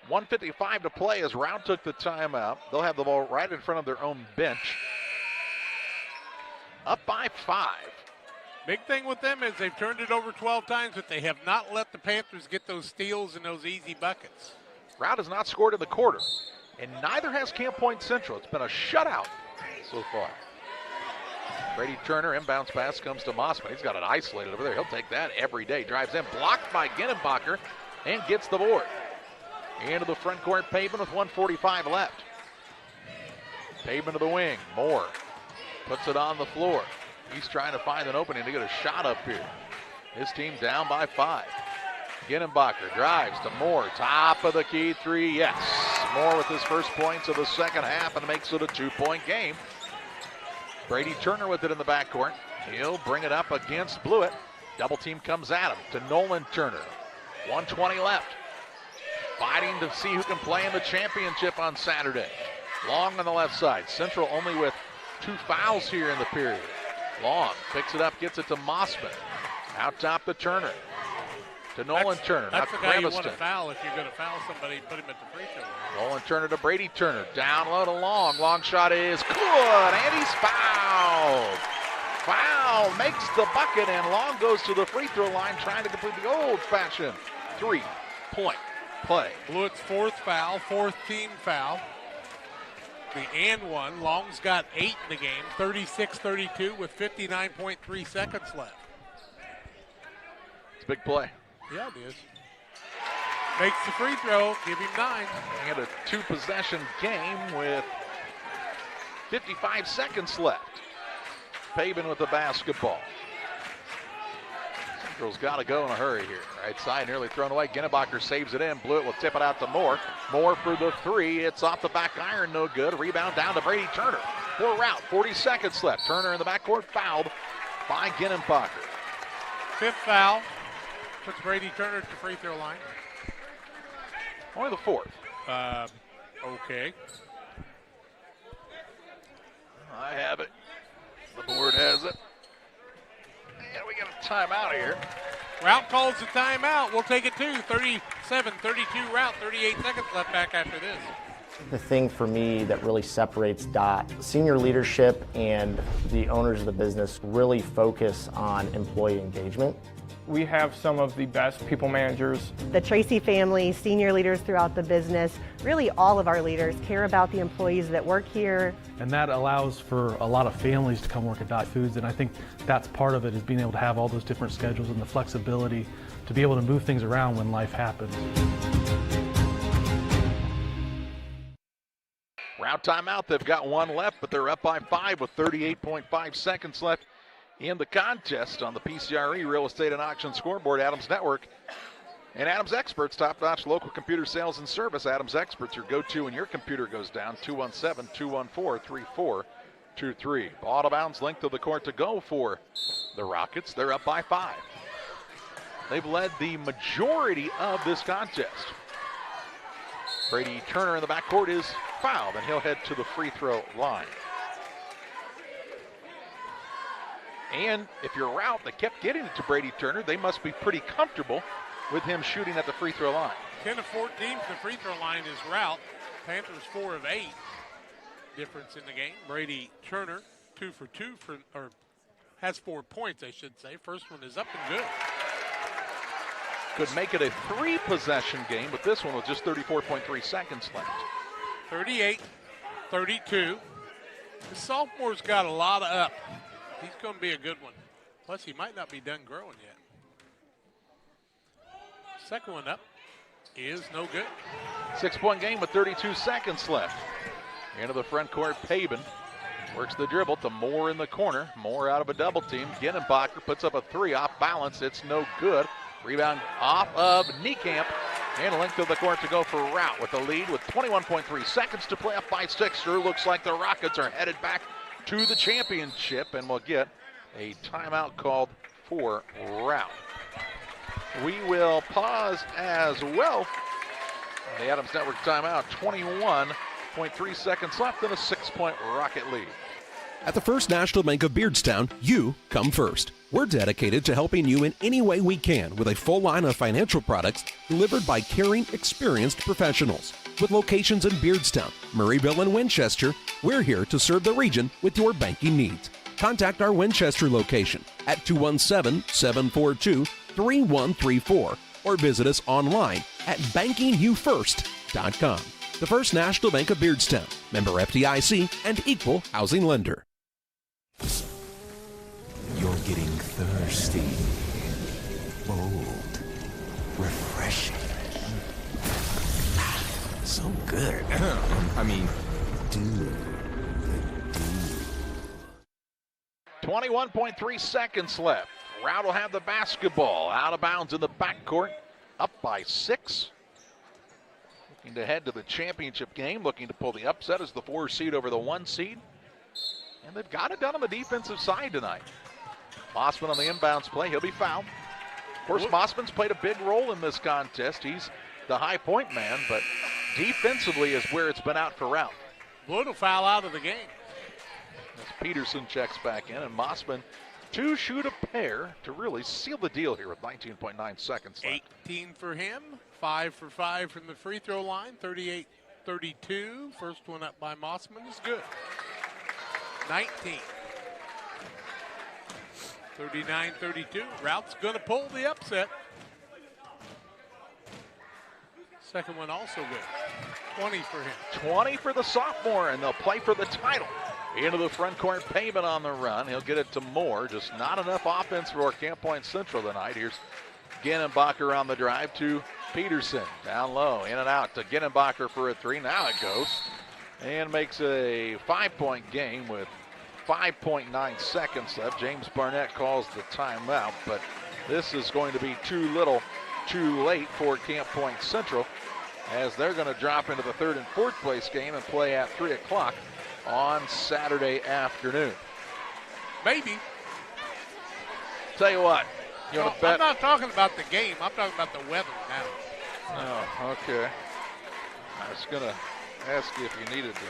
S1: 1:55 to play as Routt took the timeout. They'll have the ball right in front of their own bench. Up by 5.
S5: Big thing with them is they've turned it over 12 times, but they have not let the Panthers get those steals and those easy buckets.
S1: Routt has not scored in the quarter, and neither has Camp Point Central. It's been a shutout so far. Brady Turner, inbounds pass comes to Mossman. He's got it isolated over there. He'll take that every day. Drives in, blocked by Genenbacher, and gets the board. Into the front court, Pabin with 1:45 left. Pabin to the wing. Moore puts it on the floor. He's trying to find an opening to get a shot up here. His team down by 5. Genenbacher drives to Moore. Top of the key 3, yes. Moore with his first points of the second half and makes it a 2-point game. Brady Turner with it in the backcourt. He'll bring it up against Blewett. Double team comes at him to Nolan Turner. 1:20 left. Fighting to see who can play in the championship on Saturday. Long on the left side. Central only with 2 fouls here in the period. Long picks it up, gets it to Mossman. Out top to Turner. To Nolan Turner.
S5: That's
S1: now
S5: the guy you want to
S1: Creviston.
S5: Foul if you're going to foul somebody, put him at the free throw line.
S1: Nolan Turner to Brady Turner. Down low to Long. Long shot is good, and he's fouled. Foul makes the bucket, and Long goes to the free throw line trying to complete the old-fashioned 3-point play.
S5: Blewett's 4th foul, 4th team foul. The and one. Long's got 8 in the game, 36-32 with 59.3 seconds left.
S1: It's a big play.
S5: Yeah, it is. Makes the free throw, give him 9.
S1: And a 2-possession game with 55 seconds left. Pabin with the basketball. Central's got to go in a hurry here. Right side nearly thrown away. Genenbacher saves it in. Blewett will tip it out to Moore. Moore for the 3. It's off the back iron, no good. Rebound down to Brady Turner. For Routt, 40 seconds left. Turner in the backcourt fouled by Genenbacher.
S5: 5th foul. Puts Brady Turner at the free throw line.
S1: Only the 4th.
S5: Okay.
S1: I have it. The board has it. And we got a timeout here.
S5: Routt calls the timeout. We'll take it too. 37-32 Routt. 38 seconds left back after this.
S24: The thing for me that really separates DOT, senior leadership and the owners of the business really focus on employee engagement.
S3: We have some of the best people managers.
S4: The Tracy family, senior leaders throughout the business, really all of our leaders care about the employees that work here.
S7: And that allows for a lot of families to come work at Dot Foods, and I think that's part of it, is being able to have all those different schedules and the flexibility to be able to move things around when life happens.
S1: Routt timeout. They've got one left, but they're up by 5 with 38.5 seconds left in the contest on the PCRE Real Estate and Auction Scoreboard. Adams Network and Adams Experts, top-notch local computer sales and service. Adams Experts, your go-to when your computer goes down. 217-214-3423. Ball out of bounds, length of the court to go for the Rockets. They're up by 5. They've led the majority of this contest. Brady Turner in the backcourt is fouled, and he'll head to the free throw line. And if you're Routt, they kept getting it to Brady Turner. They must be pretty comfortable with him shooting at the free throw line.
S5: 10 of 14 from the free throw line is Routt. Panthers 4 of 8. Difference in the game. Brady Turner 2 for 2 has 4 points, I should say. First one is up and good.
S1: Could make it a 3-possession game, but this one with just 34.3 seconds left.
S5: 38-32. The sophomore's got a lot of up. He's going to be a good one. Plus, he might not be done growing yet. Second one up is no good.
S1: 6-point game with 32 seconds left. Into the front court, Pabin works the dribble to Moore in the corner. Moore out of a double team. Ginenbacher puts up a 3 off balance. It's no good. Rebound off of Niekamp. And length of the court to go for Routt with the lead with 21.3 seconds to play, up by 6. Sure looks like the Rockets are headed back to the championship, and we'll get a timeout called for Routt. We will pause as well. The Adams Network timeout, 21.3 seconds left and a 6-point Rocket lead.
S8: At the First National Bank of Beardstown, you come first. We're dedicated to helping you in any way we can with a full line of financial products delivered by caring, experienced professionals. With locations in Beardstown, Murrayville, and Winchester, we're here to serve the region with your banking needs. Contact our Winchester location at 217-742-3134 or visit us online at bankingyoufirst.com. The First National Bank of Beardstown, member FDIC, and equal housing lender.
S25: You're getting thirsty, bold, refreshing, so good. I mean, dude.
S1: 21.3 seconds left. Routt will have the basketball out of bounds in the backcourt, up by 6. Looking to head to the championship game, looking to pull the upset as the 4 seed over the 1 seed. And they've got it done on the defensive side tonight. Mossman on the inbounds play, he'll be fouled. Of course, Mossman's played a big role in this contest. He's the high point man, but defensively is where it's been out for Routt.
S5: Wood will foul out of the game.
S1: As Peterson checks back in, and Mossman to shoot a pair to really seal the deal here with 19.9 seconds left.
S5: 18 for him, 5 for 5 from the free throw line, 38-32. First one up by Mossman is good. 19. 39-32. Rout's going to pull the upset. Second one also good. 20 for him.
S1: 20 for the sophomore, and they'll play for the title. Into the front court, Payman on the run. He'll get it to Moore. Just not enough offense for Camp Point Central tonight. Here's Ginenbacher on the drive to Peterson. Down low, in and out to Ginenbacher for a 3. Now it goes. And makes a 5-point game with 5.9 seconds left. James Barnett calls the timeout, but this is going to be too little, too late for Camp Point Central, as they're going to drop into the 3rd and 4th place game and play at 3 o'clock on Saturday afternoon.
S5: Maybe.
S1: Tell you what, you want to bet?
S5: I'm not talking about the game. I'm talking about the weather now.
S1: Oh, okay. I was going to ask you if you needed to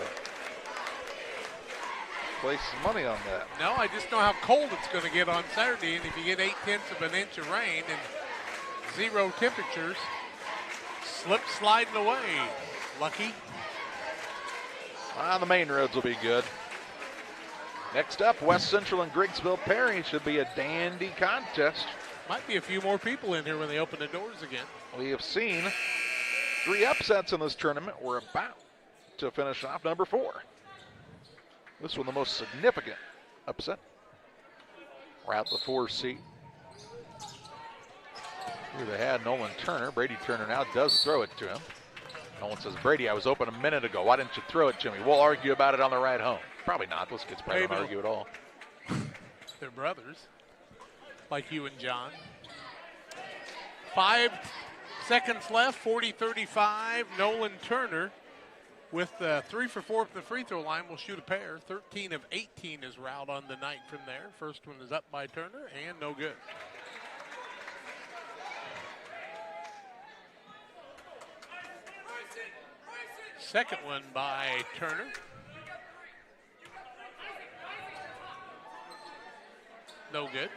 S1: place some money on that.
S5: No, I just know how cold it's going to get on Saturday, and if you get 0.8 of an inch of rain and 0 temperatures, slip sliding away. Lucky.
S1: The main roads will be good. Next up, West Central and Griggsville Perry. Should be a dandy contest.
S5: Might be a few more people in here when they open the doors again.
S1: We have seen 3 upsets in this tournament. We're about to finish off number 4. This one the most significant upset. Routt, the 4 seed. Here they had Nolan Turner. Brady Turner now does throw it to him. Nolan says, Brady, I was open a minute ago. Why didn't you throw it to me? We'll argue about it on the ride home. Probably not. Those kids probably don't argue at all.
S5: They're brothers, like you and John. 5 seconds left, 40-35. Nolan Turner with 3 for 4 from the free throw line will shoot a pair. 13 of 18 is Routt on the night from there. First one is up by Turner and no good. Second one by Turner. No good.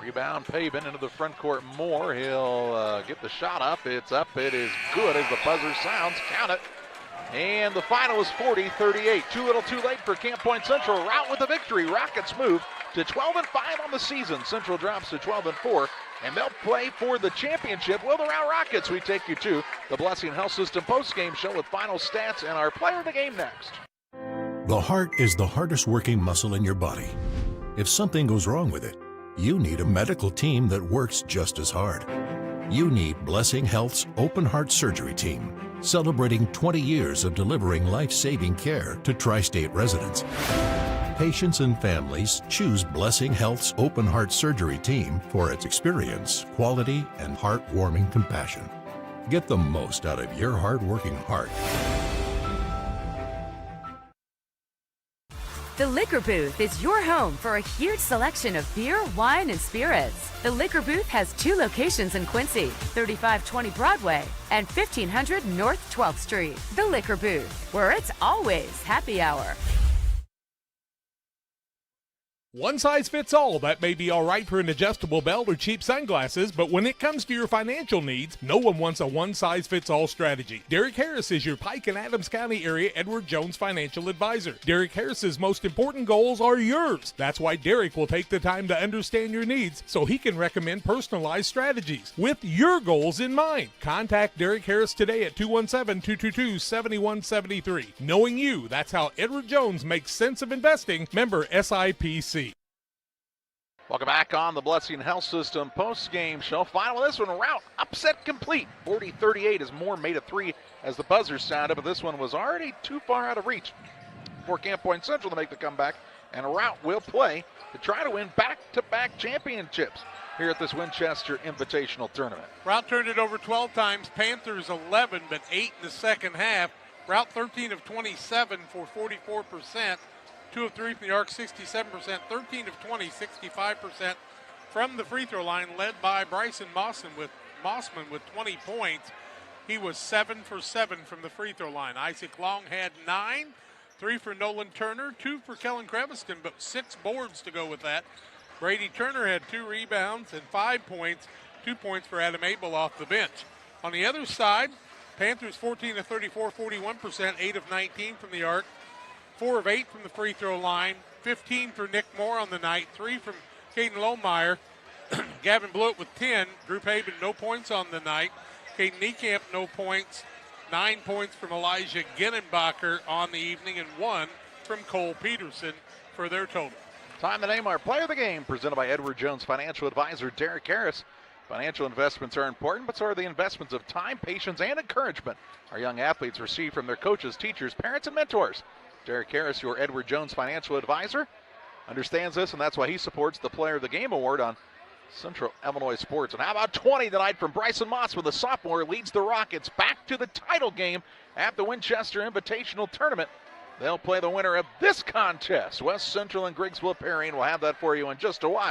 S1: Rebound, Pavin into the front court. Moore, he'll get the shot up. It's up. It is good as the buzzer sounds. Count it. And the final is 40-38. Too little too late for Camp Point Central. Routt with the victory. Rockets move to 12-5 on the season. Central drops to 12-4. And they'll play for the championship. Will the Routt Rockets? We take you to the Blessing Health System post-game show with final stats and our player of the game next.
S9: The heart is the hardest working muscle in your body. If something goes wrong with it, you need a medical team that works just as hard. You need Blessing Health's open heart surgery team, celebrating 20 years of delivering life-saving care to tri-state residents. Patients and families choose Blessing Health's open heart surgery team for its experience, quality, and heartwarming compassion. Get the most out of your hard-working heart.
S10: The Liquor Booth is your home for a huge selection of beer, wine, and spirits. The Liquor Booth has 2 locations in Quincy, 3520 Broadway and 1500 North 12th Street. The Liquor Booth, where it's always happy hour.
S5: One size fits all. That may be all right for an adjustable belt or cheap sunglasses, but when it comes to your financial needs, no one wants a one-size-fits-all strategy. Derek Harris is your Pike and Adams County area Edward Jones financial advisor. Derek Harris's most important goals are yours. That's why Derek will take the time to understand your needs so he can recommend personalized strategies with your goals in mind. Contact Derek Harris today at 217-222-7173. Knowing you, that's how Edward Jones makes sense of investing. Member SIPC.
S1: Welcome back on the Blessing Health System post-game show. Final of this one, Routt upset complete. 40-38 as Moore made a 3 as the buzzer sounded, but this one was already too far out of reach for Camp Point Central to make the comeback, and Routt will play to try to win back-to-back championships here at this Winchester Invitational Tournament.
S5: Routt turned it over 12 times. Panthers 11, but 8 in the second half. Routt 13 of 27 for 44%. 2 of 3 from the arc, 67%, 13 of 20, 65% from the free throw line, led by Bryson Mossman with 20 points. He was 7 for 7 from the free throw line. Isaac Long had 9, 3 for Nolan Turner, 2 for Kellen Creviston, but 6 boards to go with that. Brady Turner had 2 rebounds and 5 points, 2 points for Adam Abel off the bench. On the other side, Panthers 14 of 34, 41%, 8 of 19 from the arc. 4 of 8 from the free throw line, 15 for Nick Moore on the night, 3 from Caden Lohmeyer. Gavin Blewett with 10. Drew Pavin, no points on the night. Caden Niekamp, no points. 9 points from Elijah Ginnenbacher on the evening, and 1 from Cole Peterson for their total.
S1: Time to name our player of the game, presented by Edward Jones financial advisor Derek Harris. Financial investments are important, but so are the investments of time, patience, and encouragement our young athletes receive from their coaches, teachers, parents, and mentors. Derek Harris, your Edward Jones financial advisor, understands this, and that's why he supports the Player of the Game award on Central Illinois Sports. And how about 20 tonight from Bryson Moss, when the sophomore leads the Rockets back to the title game at the Winchester Invitational Tournament. They'll play the winner of this contest. West Central and Griggsville pairing. We'll have that for you in just a while.